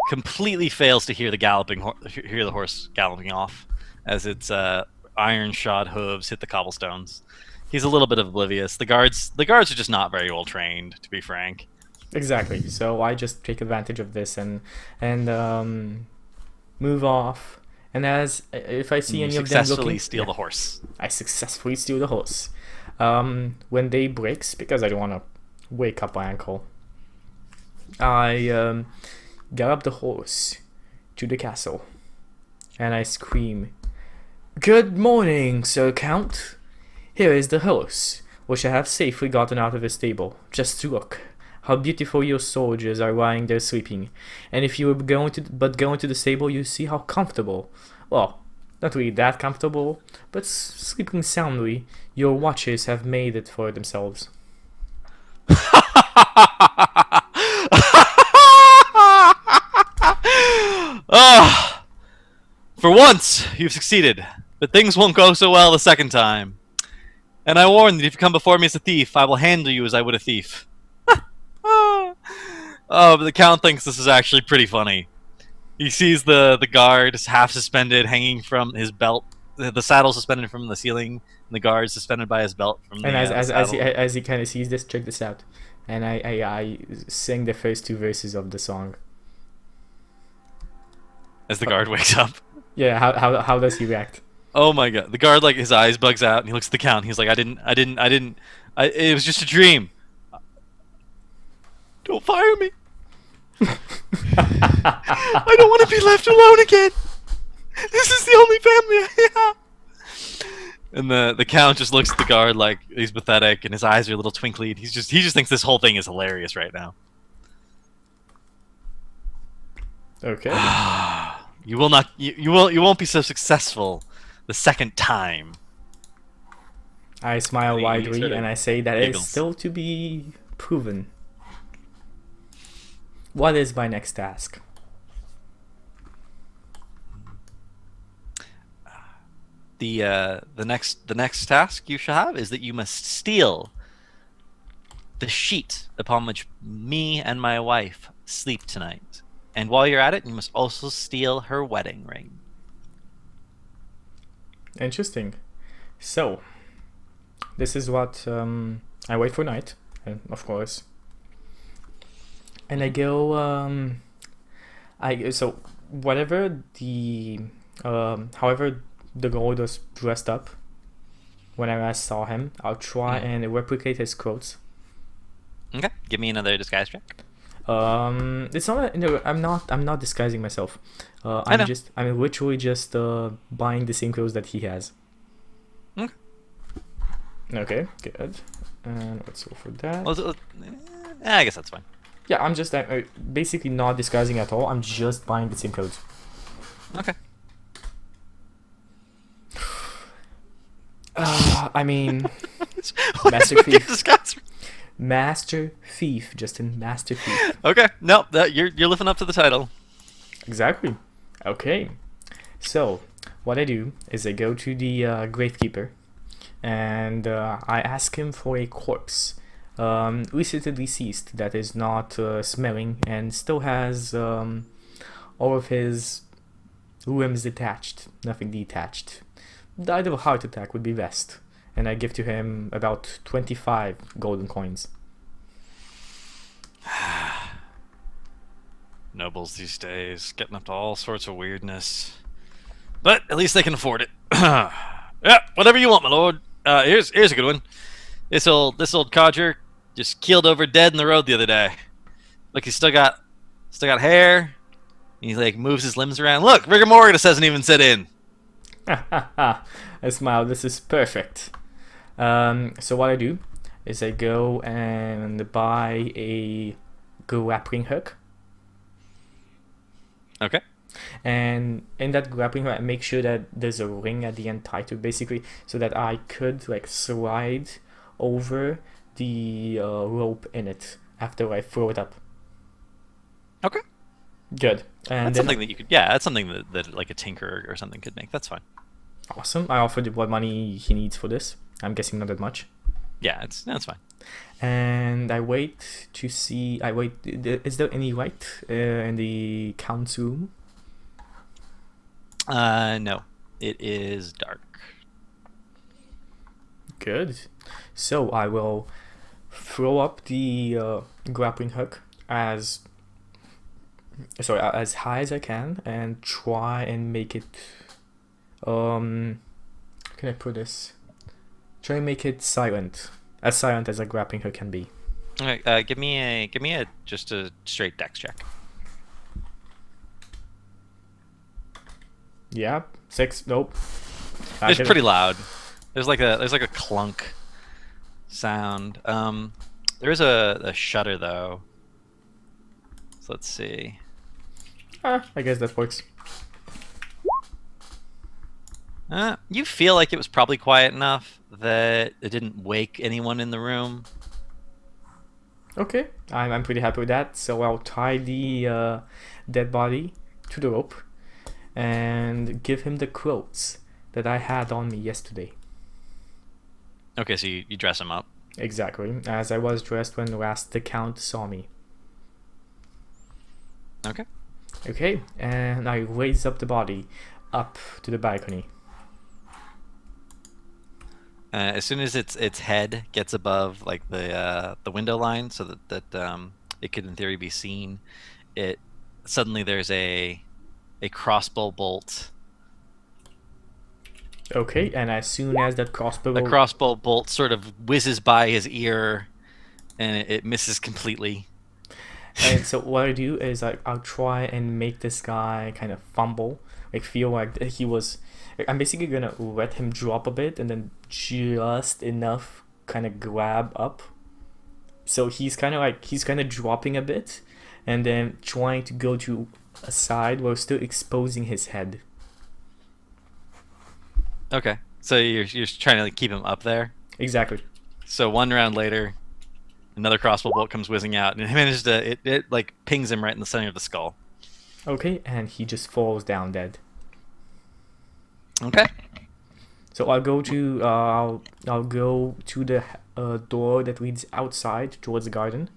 completely fails to hear the horse galloping off as its iron shod hooves hit the cobblestones. He's a little bit oblivious. The guards are just not very well trained, to be frank. Exactly. So I just take advantage of this and move off. And as if I see any of them looking, steal the horse. I successfully steal the horse. When day breaks, because I don't want to wake up my uncle, I gallop the horse to the castle, and I scream, "Good morning, Sir Count. Here is the horse, which I have safely gotten out of the stable. Just look. How beautiful your soldiers are lying there sleeping. And if you were going to the stable, you see how comfortable. Well, not really that comfortable, but sleeping soundly. Your watchers have made it for themselves." Ah, for once, you've succeeded, but things won't go so well the second time. And I warn that if you come before me as a thief, I will handle you as I would a thief. Oh, but the Count thinks this is actually pretty funny. He sees the guard half suspended, hanging from his belt, the saddle suspended from the ceiling, and the guard suspended by his belt from the saddle. As he kind of sees this, check this out. And I sing the first two verses of the song. As the guard wakes up. Yeah, how does he react? Oh my god. The guard, like, his eyes bugs out, and he looks at the Count. He's like, it was just a dream. Don't fire me. I don't want to be left alone again. This is the only family I have. And the Count just looks at the guard like he's pathetic, and his eyes are a little twinkly. And he just thinks this whole thing is hilarious right now. Okay. You won't be so successful the second time. I smile widely and I say that giggles. it's still to be proven. What is my next task? The next task you shall have is that you must steal the sheet upon which me and my wife sleep tonight. And while you're at it, you must also steal her wedding ring. Interesting. So, this is what I wait for night, and of course. And I go, so whatever however the gold was dressed up when I last saw him, I'll try and replicate his clothes. Okay, give me another disguise check. It's not. I'm not disguising myself. I'm literally just buying the same clothes that he has. Okay, good. And let's go for that. I guess that's fine. Yeah, I'm just basically not disguising at all. I'm just buying the same clothes. Okay. I mean, Master Thief. Master Thief, Justin. Master Thief. Okay, no, you're living up to the title. Exactly. Okay. So, what I do is I go to the gravekeeper, and I ask him for a corpse, recently deceased, that is not smelling and still has all of his limbs detached, nothing detached. Died of a heart attack would be best. And I give to him about 25 golden coins. Nobles these days, getting up to all sorts of weirdness. But at least they can afford it. Yeah, whatever you want, my lord. Here's a good one. This old codger just keeled over dead in the road the other day. Look, he's still got hair. He like moves his limbs around. Look, rigor mortis hasn't even set in. I smile. This is perfect. So what I do is I go and buy a grappling hook. Okay. And in that grappling hook, I make sure that there's a ring at the end tied to it, basically, so that I could like slide over the rope in it after I throw it up. Okay. Good. And That's then something that you could. Yeah, that's something that like a tinker or something could make. That's fine. awesome. I offered what money he needs for this. I'm guessing not that much. Yeah, that's fine. And I wait to see. I wait. Is there any light in the count's room? No, it is dark. Good. So I will throw up the grappling hook as high as I can and try and make it. How can I put this? Try and make it silent, as silent as a grappling hook can be. Okay, give me a just a straight dex check. Yeah, 6. Nope. It's pretty loud. There's like a clunk sound. There is a shutter though. So let's see. I guess that works. You feel like it was probably quiet enough that it didn't wake anyone in the room. Okay, I'm pretty happy with that. So I'll tie the dead body to the rope and give him the clothes that I had on me yesterday. Okay, so you dress him up. Exactly, as I was dressed when last the Count saw me. Okay. Okay, and I raise up the body up to the balcony. As soon as its head gets above like the window line, so that it could in theory be seen, it suddenly there's a crossbow bolt. Okay, and as soon as that crossbow... The crossbow bolt sort of whizzes by his ear, and it misses completely. And so what I do is I'll try and make this guy kind of fumble, like feel like he was... I'm basically gonna let him drop a bit and then just enough kind of grab up. So he's kind of dropping a bit and then trying to go to a side while still exposing his head. Okay, so you're trying to like, keep him up there. Exactly. So one round later, another crossbow bolt comes whizzing out, and it manages to it like pings him right in the center of the skull. Okay, and he just falls down dead. Okay. So I'll go to the door that leads outside towards the garden,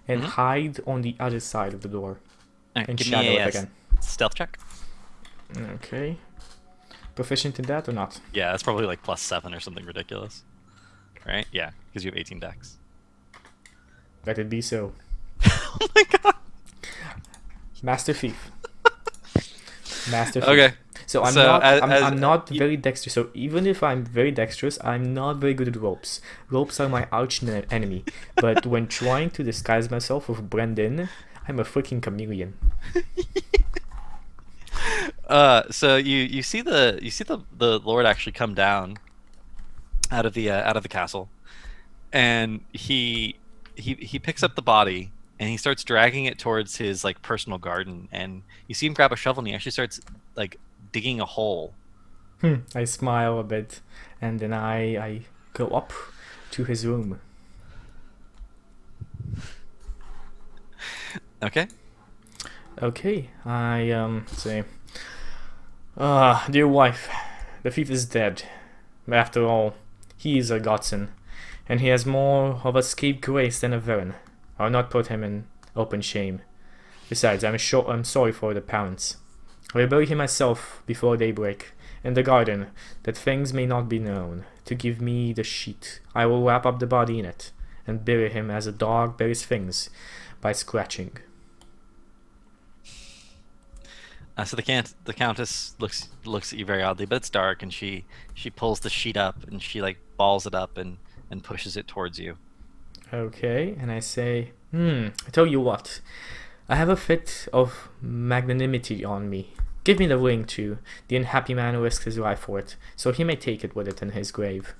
and hide on the other side of the door, Right, and give shadow me it a again. stealth check. Okay. Proficient in that or not? Yeah, that's probably like +7 or something ridiculous. Right? Yeah, because you have 18 dex. Let it be so. Oh my god. Master Thief. Master Thief. Okay. So I'm not very dexterous. So even if I'm very dexterous, I'm not very good at ropes. Ropes are my arch enemy. But when trying to disguise myself with blend in, I'm a freaking chameleon. So you see the Lord actually come down out of the castle, and he picks up the body and he starts dragging it towards his like personal garden, and you see him grab a shovel and he actually starts like digging a hole. I smile a bit and then I go up to his room. Okay. Okay, I say, dear wife, the thief is dead. After all, he is a godson, and he has more of a scapegrace than a villain. I'll not put him in open shame. Besides, I'm sorry for the parents. I will bury him myself before daybreak, in the garden, that things may not be known. To give me the sheet, I will wrap up the body in it, and bury him as a dog buries things, by scratching. So the countess looks at you very oddly, but it's dark, and she pulls the sheet up and she like balls it up and pushes it towards you. Okay, and I say, I tell you what, I have a fit of magnanimity on me. Give me the ring too. The unhappy man risks his life for it, so he may take it with it in his grave.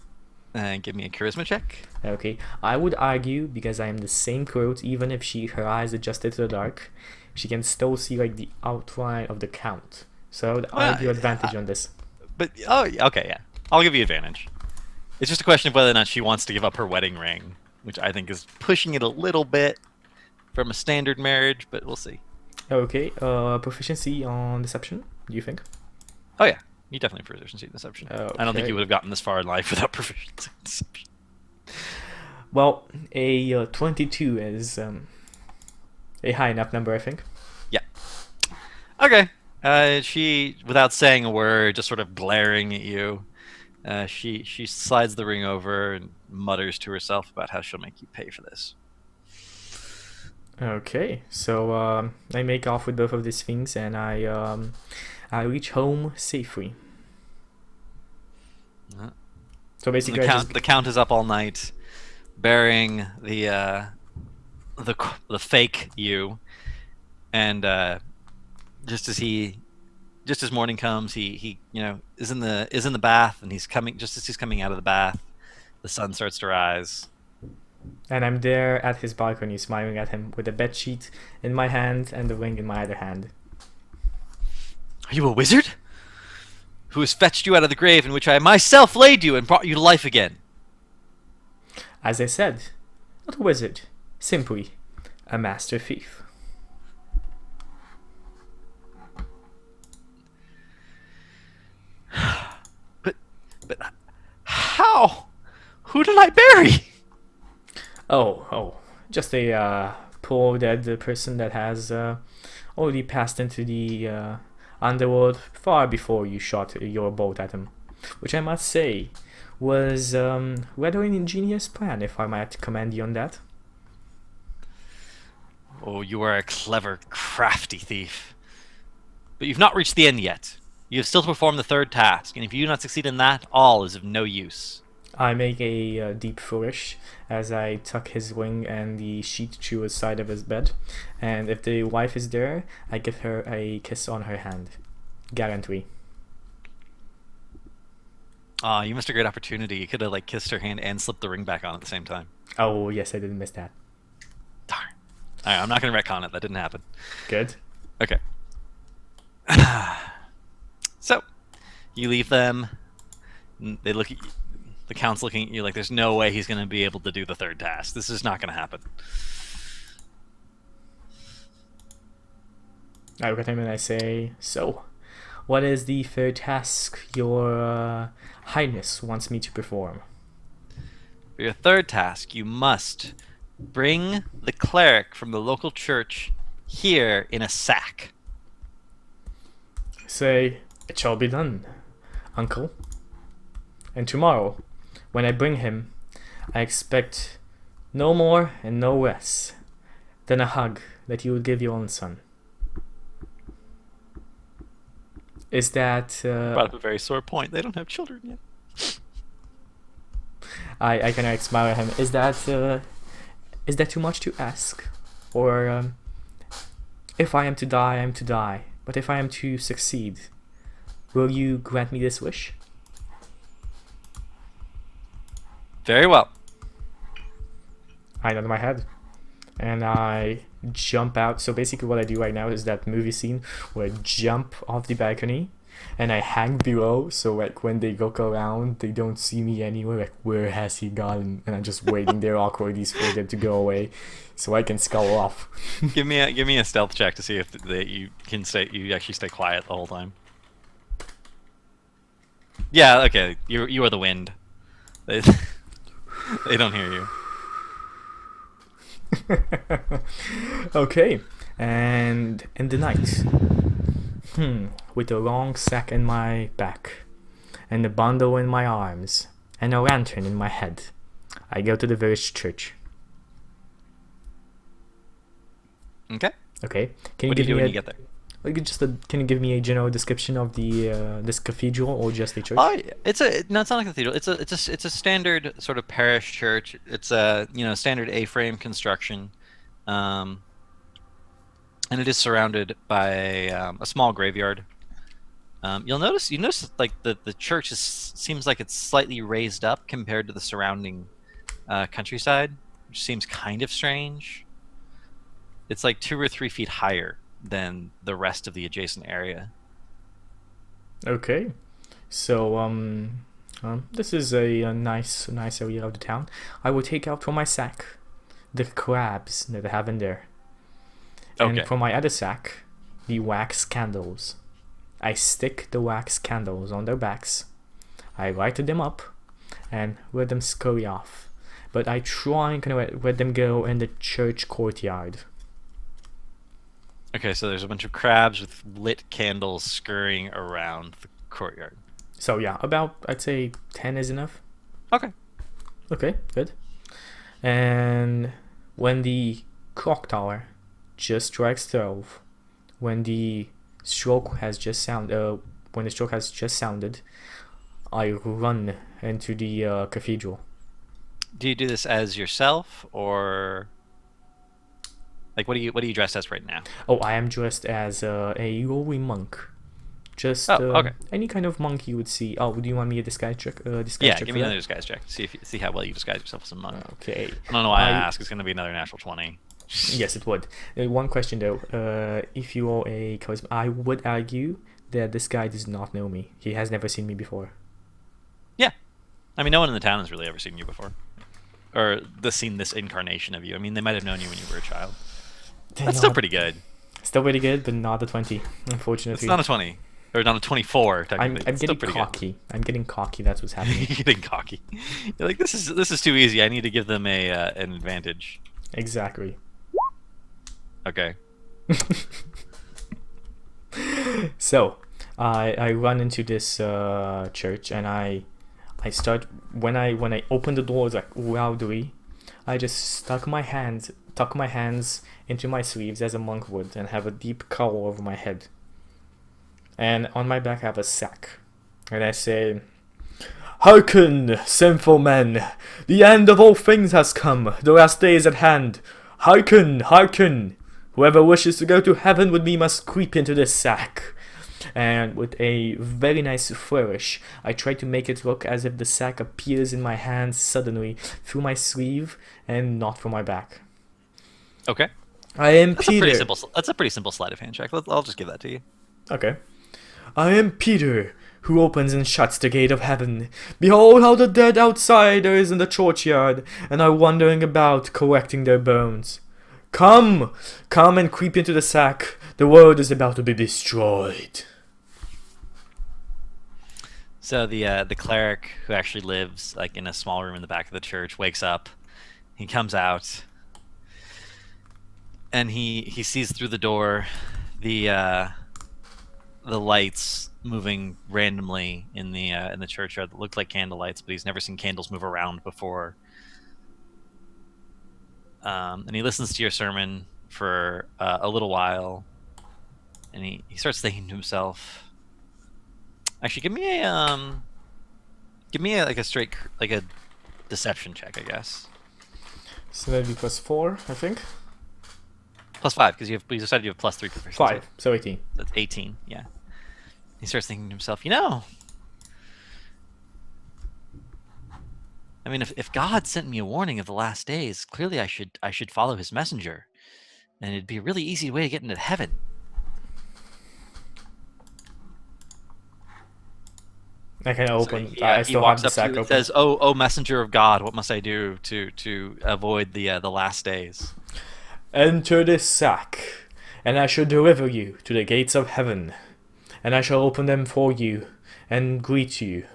And give me a charisma check. Okay, I would argue because I am the same quote, even if her eyes adjusted to the dark, she can still see like the outline of the count. So I would Well, argue advantage on this. but oh, okay, yeah. I'll give you advantage. It's just a question of whether or not she wants to give up her wedding ring, which I think is pushing it a little bit from a standard marriage, but we'll see. Okay, proficiency on deception, do you think? Oh yeah, you definitely have proficiency in deception. I don't think Okay. you would have gotten this far in life without proficiency in deception. Well, a 22 is a high enough number, I think. Yeah. Okay. She, without saying a word, just sort of glaring at you, she slides the ring over and mutters to herself about how she'll make you pay for this. Okay, so I make off with both of these things, and I reach home safely. So basically, The count is up all night, bearing the fake you, and just as morning comes, he is in the bath, and he's coming just as he's coming out of the bath, the sun starts to rise. And I'm there at his balcony, smiling at him with a bedsheet in my hand and the ring in my other hand. Are you a wizard? Who has fetched you out of the grave in which I myself laid you and brought you to life again? As I said, not a wizard, simply a master thief. But how? Who did I bury? Oh, just a poor dead person that has already passed into the underworld far before you shot your bolt at him, which I must say was rather an ingenious plan, if I might commend you on that. Oh, you are a clever, crafty thief. But you've not reached the end yet. You have still to perform the third task, and if you do not succeed in that, all is of no use. I make a deep flourish as I tuck his ring and the sheet to the side of his bed, and if the wife is there, I give her a kiss on her hand. Guarantee. Ah, you missed a great opportunity. You could have kissed her hand and slipped the ring back on at the same time. Oh, yes, I didn't miss that. Darn. Alright, I'm not going to retcon it. That didn't happen. Good. Okay. So, you leave them. They look at you. The Count's looking at you like there's no way he's going to be able to do the third task. This is not going to happen. I look at him and I say, so, what is the third task your highness wants me to perform? For your third task, you must bring the cleric from the local church here in a sack. Say, it shall be done, uncle. And tomorrow, when I bring him, I expect no more and no less than a hug that you would give your own son. Is that... Brought up a very sore point. They don't have children yet. I kind of smile at him. Is that too much to ask? Or if I am to die, I am to die. But if I am to succeed, will you grant me this wish? Very well. I nod my head. And I jump out. So basically what I do right now is that movie scene where I jump off the balcony and I hang below, so like when they look around they don't see me anywhere, like where has he gone, and I'm just waiting there awkwardly for them to go away so I can scull off. Give me a stealth check to see if you actually stay quiet the whole time. Yeah, okay. You are the wind. They don't hear you. Okay, and in the night, with a long sack in my back, and a bundle in my arms, and a lantern in my head, I go to the village church. Okay. Okay, can you What do give you do me when a, you get there? like can you give me a general description of the this cathedral or just the church? Oh, it's not like a cathedral. It's a standard sort of parish church. It's a standard A-frame construction, and it is surrounded by a small graveyard. You notice like the church seems like it's slightly raised up compared to the surrounding countryside, which seems kind of strange. It's like 2 or 3 feet higher than the rest of the adjacent area. Okay. So this is a nice area of the town. I will take out from my sack the crabs that I have in there, and Okay. from my other sack the wax candles. I stick the wax candles on their backs. I light them up and let them scurry off. But I try and kind of let them go in the church courtyard. Okay, so there's a bunch of crabs with lit candles scurrying around the courtyard. So yeah, about I'd say 10 is enough. Okay. Okay, good. And when the clock tower just strikes 12, when the stroke has just sounded, I run into the cathedral. Do you do this as yourself, or like what are you dressed as right now? Oh, I am dressed as a lowly monk. Just Okay. any kind of monk you would see. Oh, do you want me a disguise check? Yeah, Check give for me that? another disguise check. See how well you disguise yourself as a monk. Okay. I don't know why I ask. It's going to be another natural 20. Yes, it would. One question though. If you are a charisma, I would argue that this guy does not know me. He has never seen me before. Yeah. I mean, no one in the town has really ever seen you before. Or seen this incarnation of you. I mean, they might have known you when you were a child. That's still pretty good. Still pretty good, but not a 20, unfortunately. It's not a 20. Or not a 24, technically. I'm It's getting still pretty cocky. I'm getting cocky. That's what's happening. You're getting cocky. You're like, this is too easy. I need to give them an advantage. Exactly. Okay. So, I run into this church, and I start when I open the doors like loudly. I just tuck my hands into my sleeves as a monk would, and have a deep cowl over my head. And on my back I have a sack, and I say, "Hearken, sinful men! The end of all things has come. The last day is at hand. Hearken, hearken! Whoever wishes to go to heaven with me must creep into this sack." And with a very nice flourish, I try to make it look as if the sack appears in my hand suddenly through my sleeve and not from my back. Okay. I am That's Peter. That's a pretty simple sleight of hand check. I'll just give that to you. Okay. I am Peter, who opens and shuts the gate of heaven. Behold how the dead outsiders in the churchyard and are wandering about collecting their bones. Come and creep into the sack. The world is about to be destroyed. So the cleric who actually lives like in a small room in the back of the church wakes up. He comes out, and he sees through the door the lights moving randomly in the churchyard that looked like candle lights, but he's never seen candles move around before. And he listens to your sermon for a little while, and he starts thinking to himself, actually, give me a like a straight like a deception check, I guess. So that'd be +4, I think. +5, because you decided you have +3 proficiency. 5, so 18. That's 18. Yeah. He starts thinking to himself, I mean, if God sent me a warning of the last days, clearly I should follow His messenger, and it'd be a really easy way to get into heaven. I can open. So I he still have walks the up to sack you and open. says, "Oh, messenger of God, what must I do to avoid the last days?" Enter this sack, and I shall deliver you to the gates of heaven, and I shall open them for you and greet you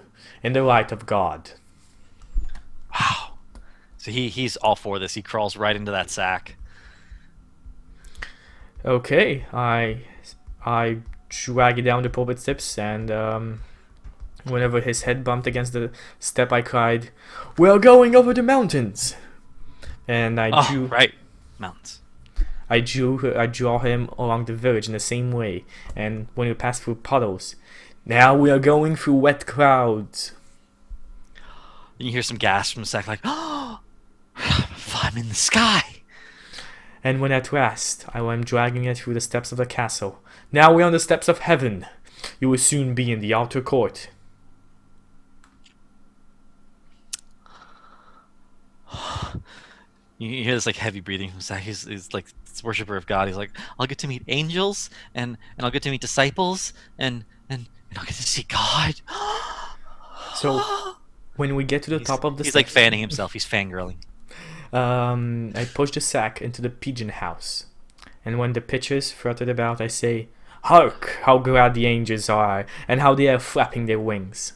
in the light of God. Wow. So he's all for this. He crawls right into that sack. Okay, I drag it down the pulpit steps, and whenever his head bumped against the step, I cried, "We're going over the mountains!" And I drew, right, mountains. I draw him along the village in the same way, and when we pass through puddles, now we are going through wet clouds. And you hear some gasps from the sack, like, "Oh, I'm in the sky!" And when at last I am dragging it through the steps of the castle, now we're on the steps of heaven. You will soon be in the outer court. You hear this like heavy breathing from Zach. He's like this worshiper of God. He's like, I'll get to meet angels, and I'll get to meet disciples, and I'll get to see God. So when we get to the top of the he's like steps, fanning himself. He's fangirling. I push the sack into the pigeon house, and when the pitchers fluttered about, I say, "Hark! How glad the angels are, and how they are flapping their wings."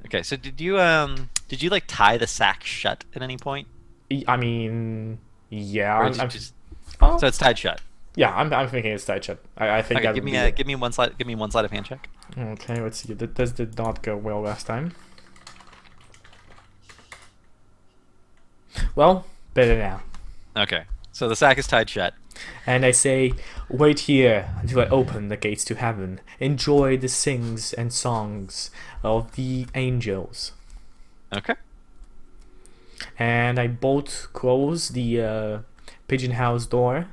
Okay, so did you like tie the sack shut at any point, I mean, yeah, or did you just? oh, So it's tied shut. yeah, I'm thinking it's tight shut. I think Okay, that give would me be it. give me one slide. Give me one slide of hand check. Okay, let's see. This did not go well last time. Well, better now. Okay, so the sack is tied shut. And I say, wait here until I open the gates to heaven. Enjoy the sings and songs of the angels. Okay. And I bolt close the pigeon house door,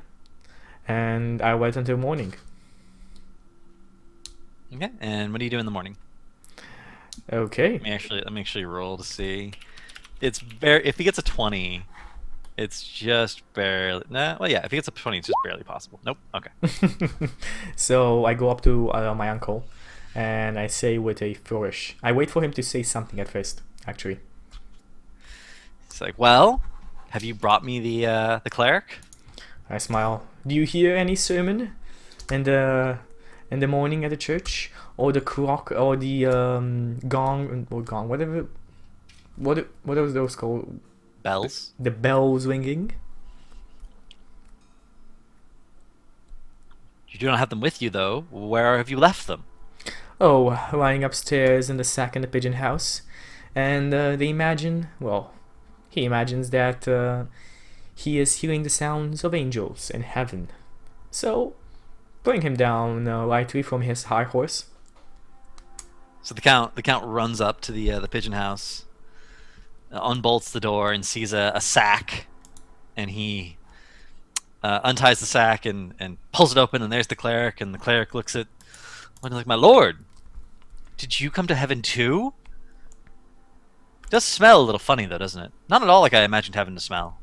and I wait until morning. Okay. And what do you do in the morning? Okay. Let me actually roll to see. It's very. If he gets a 20, it's just barely. Nah. Well, yeah. If he gets a 20, it's just barely possible. Nope. Okay. So I go up to my uncle, and I say with a flourish. I wait for him to say something at first, actually. It's like, well, have you brought me the cleric? I smile. Do you hear any sermon in the morning at the church, or the clock, or the gong, or gong, whatever? What are those called? Bells. The bells ringing. You do not have them with you, though. Where have you left them? Oh, lying upstairs in the sack in the pigeon house, and they imagine. Well, he imagines that he is hearing the sounds of angels in heaven. So, bring him down lightly from his high horse. So the count runs up to the pigeon house, unbolts the door, and sees a sack, and he unties the sack and pulls it open, and there's the cleric, and the cleric looks at, like, my lord, did you come to heaven too? It does smell a little funny though, doesn't it? Not at all like I imagined heaven to smell.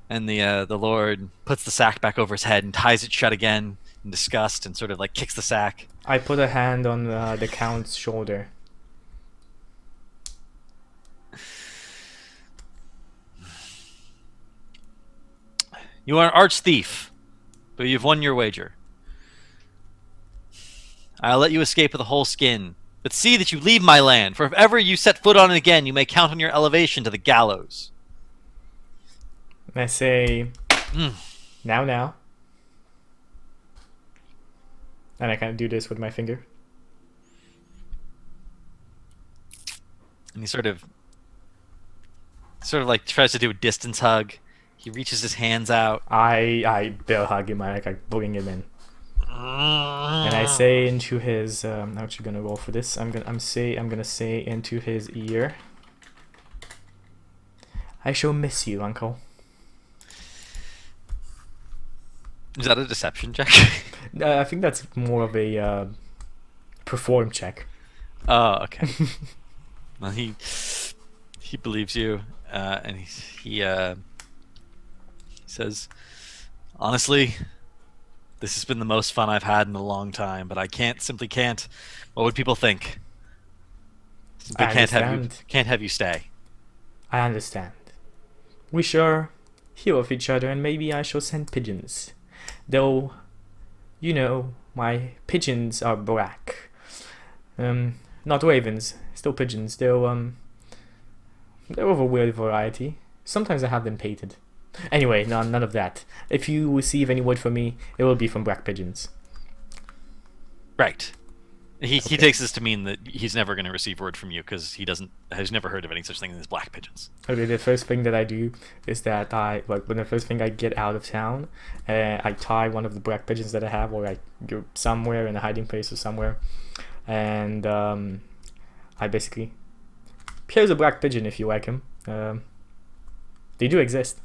And the Lord puts the sack back over his head and ties it shut again in disgust, and sort of like kicks the sack. I put a hand on the count's shoulder. You are an arch thief, but you've won your wager. I'll let you escape with a whole skin, but see that you leave my land, for if ever you set foot on it again, you may count on your elevation to the gallows. And I say, now. And I kind of do this with my finger. And he sort of like tries to do a distance hug. He reaches his hands out. I bear hug him. I bring him in. And I say into his. I'm actually gonna roll for this. I'm gonna say into his ear. I shall miss you, Uncle. Is that a deception check? I think that's more of a perform check. Oh, okay. Well, he believes you, and he says, honestly, this has been the most fun I've had in a long time, but I simply can't. What would people think? Simply can't have you stay. I understand. We shall hear of each other, and maybe I shall send pigeons. Though, my pigeons are black. Not ravens, still pigeons. They're of a weird variety. Sometimes I have them painted. Anyway, none of that. If you receive any word from me, it will be from black pigeons. Right. He takes this to mean that he's never going to receive word from you because has never heard of any such thing as black pigeons. Okay, the first thing that I do is that when the first thing I get out of town, I tie one of the black pigeons that I have, or I go somewhere in a hiding place or somewhere, and I basically, here's a black pigeon if you like him. They do exist.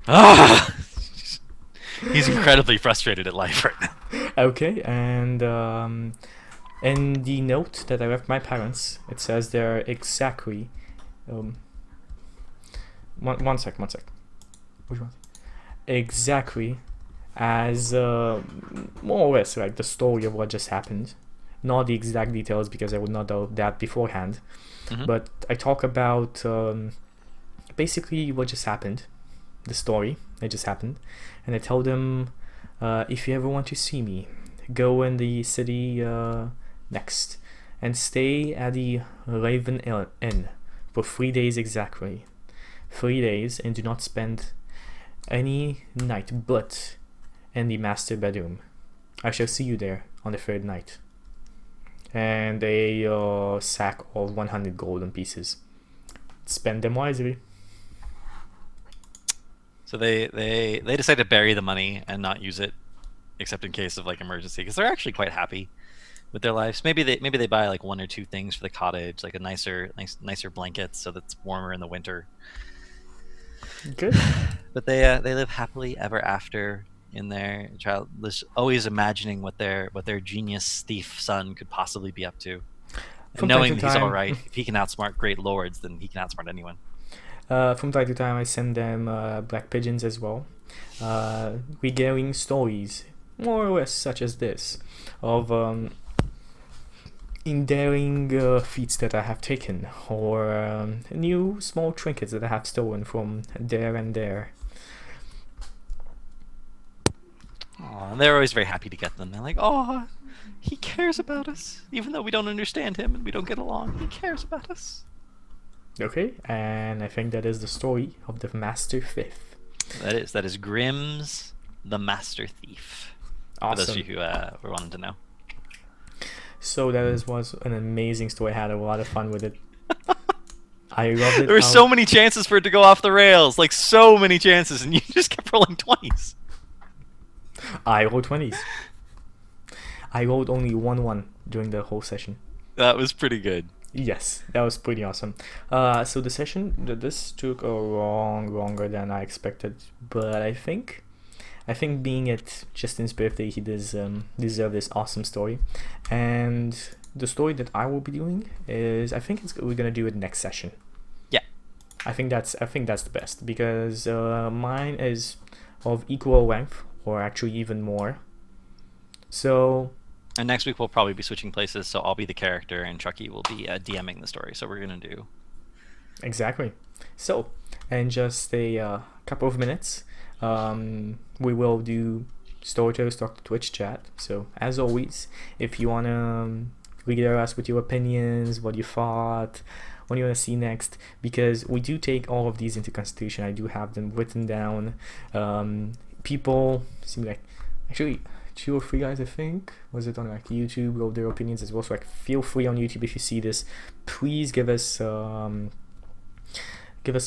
Ah! He's incredibly frustrated at life right now. Okay, and in the note that I left my parents, it says they're exactly. One sec. Which one? Exactly as more or less like the story of what just happened. Not the exact details because I would not know that beforehand. Mhm. But I talk about basically what just happened, the story that just happened, and I tell them if you ever want to see me, go in the city next and stay at the Raven Inn for 3 days exactly. 3 days, and do not spend any night but in the master bedroom. I shall see you there on the third night. And a sack of 100 golden pieces. Spend them wisely. So they decide to bury the money and not use it, except in case of like emergency, because they're actually quite happy with their lives. Maybe they buy like one or two things for the cottage, like a nicer blankets so that's warmer in the winter. Good. But they live happily ever after in their child, always imagining what their genius thief son could possibly be up to, and From time knowing to that he's all time, right. If he can outsmart great lords, then he can outsmart anyone. from time to time, I send them black pigeons as well, regaling stories, more or less such as this, of endearing feats that I have taken, or new small trinkets that I have stolen from there and there. Aw, and they're always very happy to get them. They're like, "Oh, he cares about us, even though we don't understand him and we don't get along. He cares about us." Okay, and I think that is the story of the Master Fifth. That is Grimm's The Master Thief. For those Awesome. of you who wanted to know. So that was an amazing story. I had a lot of fun with it. I loved it. There were so many chances for it to go off the rails, like so many chances, and you just kept rolling 20s. I rolled 20s. I rolled only 1-1 during the whole session. That was pretty good. Yes, that was pretty awesome. So the session, this took a longer than I expected, but I think being it Justin's birthday, he does deserve this awesome story. And the story that I will be doing is, we're gonna do it next session. Yeah. I think that's the best, because mine is of equal length, or actually even more. So. And next week we'll probably be switching places, so I'll be the character and Chucky will be DMing the story. So we're gonna do Exactly. So, in just a couple of minutes, we will do Storytellers Talk to Twitch chat. So, as always, if you wanna regale us with your opinions, what you thought, what you wanna see next, because we do take all of these into consideration. I do have them written down. People seem like actually 2 or 3 guys, I think, was it on like YouTube, wrote their opinions as well. So like, feel free on YouTube if you see this, please give us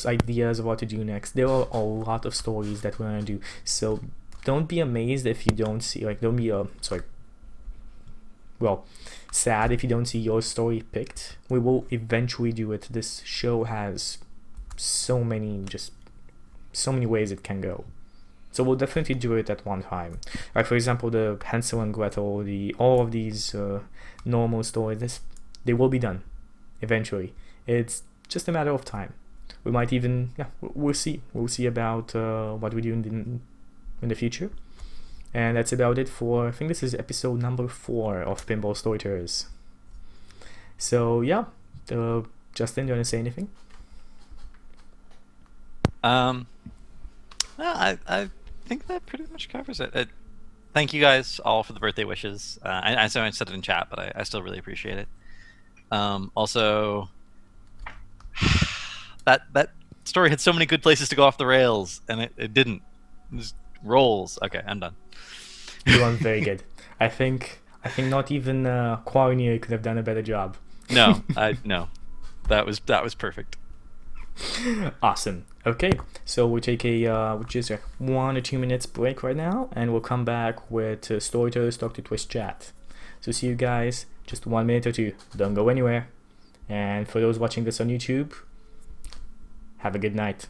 ideas of what to do next. There are a lot of stories that we're gonna do, so don't be amazed if you don't see, like, don't be sad if you don't see your story picked. We will eventually do it. This show has so many ways it can go. So we'll definitely do it at one time. Like, for example, the Hansel and Gretel, all of these normal stories, they will be done eventually. It's just a matter of time. We might even, we'll see. We'll see about what we do in the future. And that's about it for, I think this is episode number 4 of Pinball Storytellers. So yeah, Justin, do you want to say anything? Well, I think that pretty much covers it. Thank you guys all for the birthday wishes. I said it in chat, but I still really appreciate it. Also, that story had so many good places to go off the rails, and it didn't. It just rolls. Okay, I'm done. You were very good. I think not even Quarnier could have done a better job. No, that was perfect. Awesome. Okay, so we'll take just 1 or 2 minutes break right now, and we'll come back with Storytellers Talk to Twitch chat. So see you guys just 1 minute or 2. Don't go anywhere. And for those watching this on YouTube, have a good night.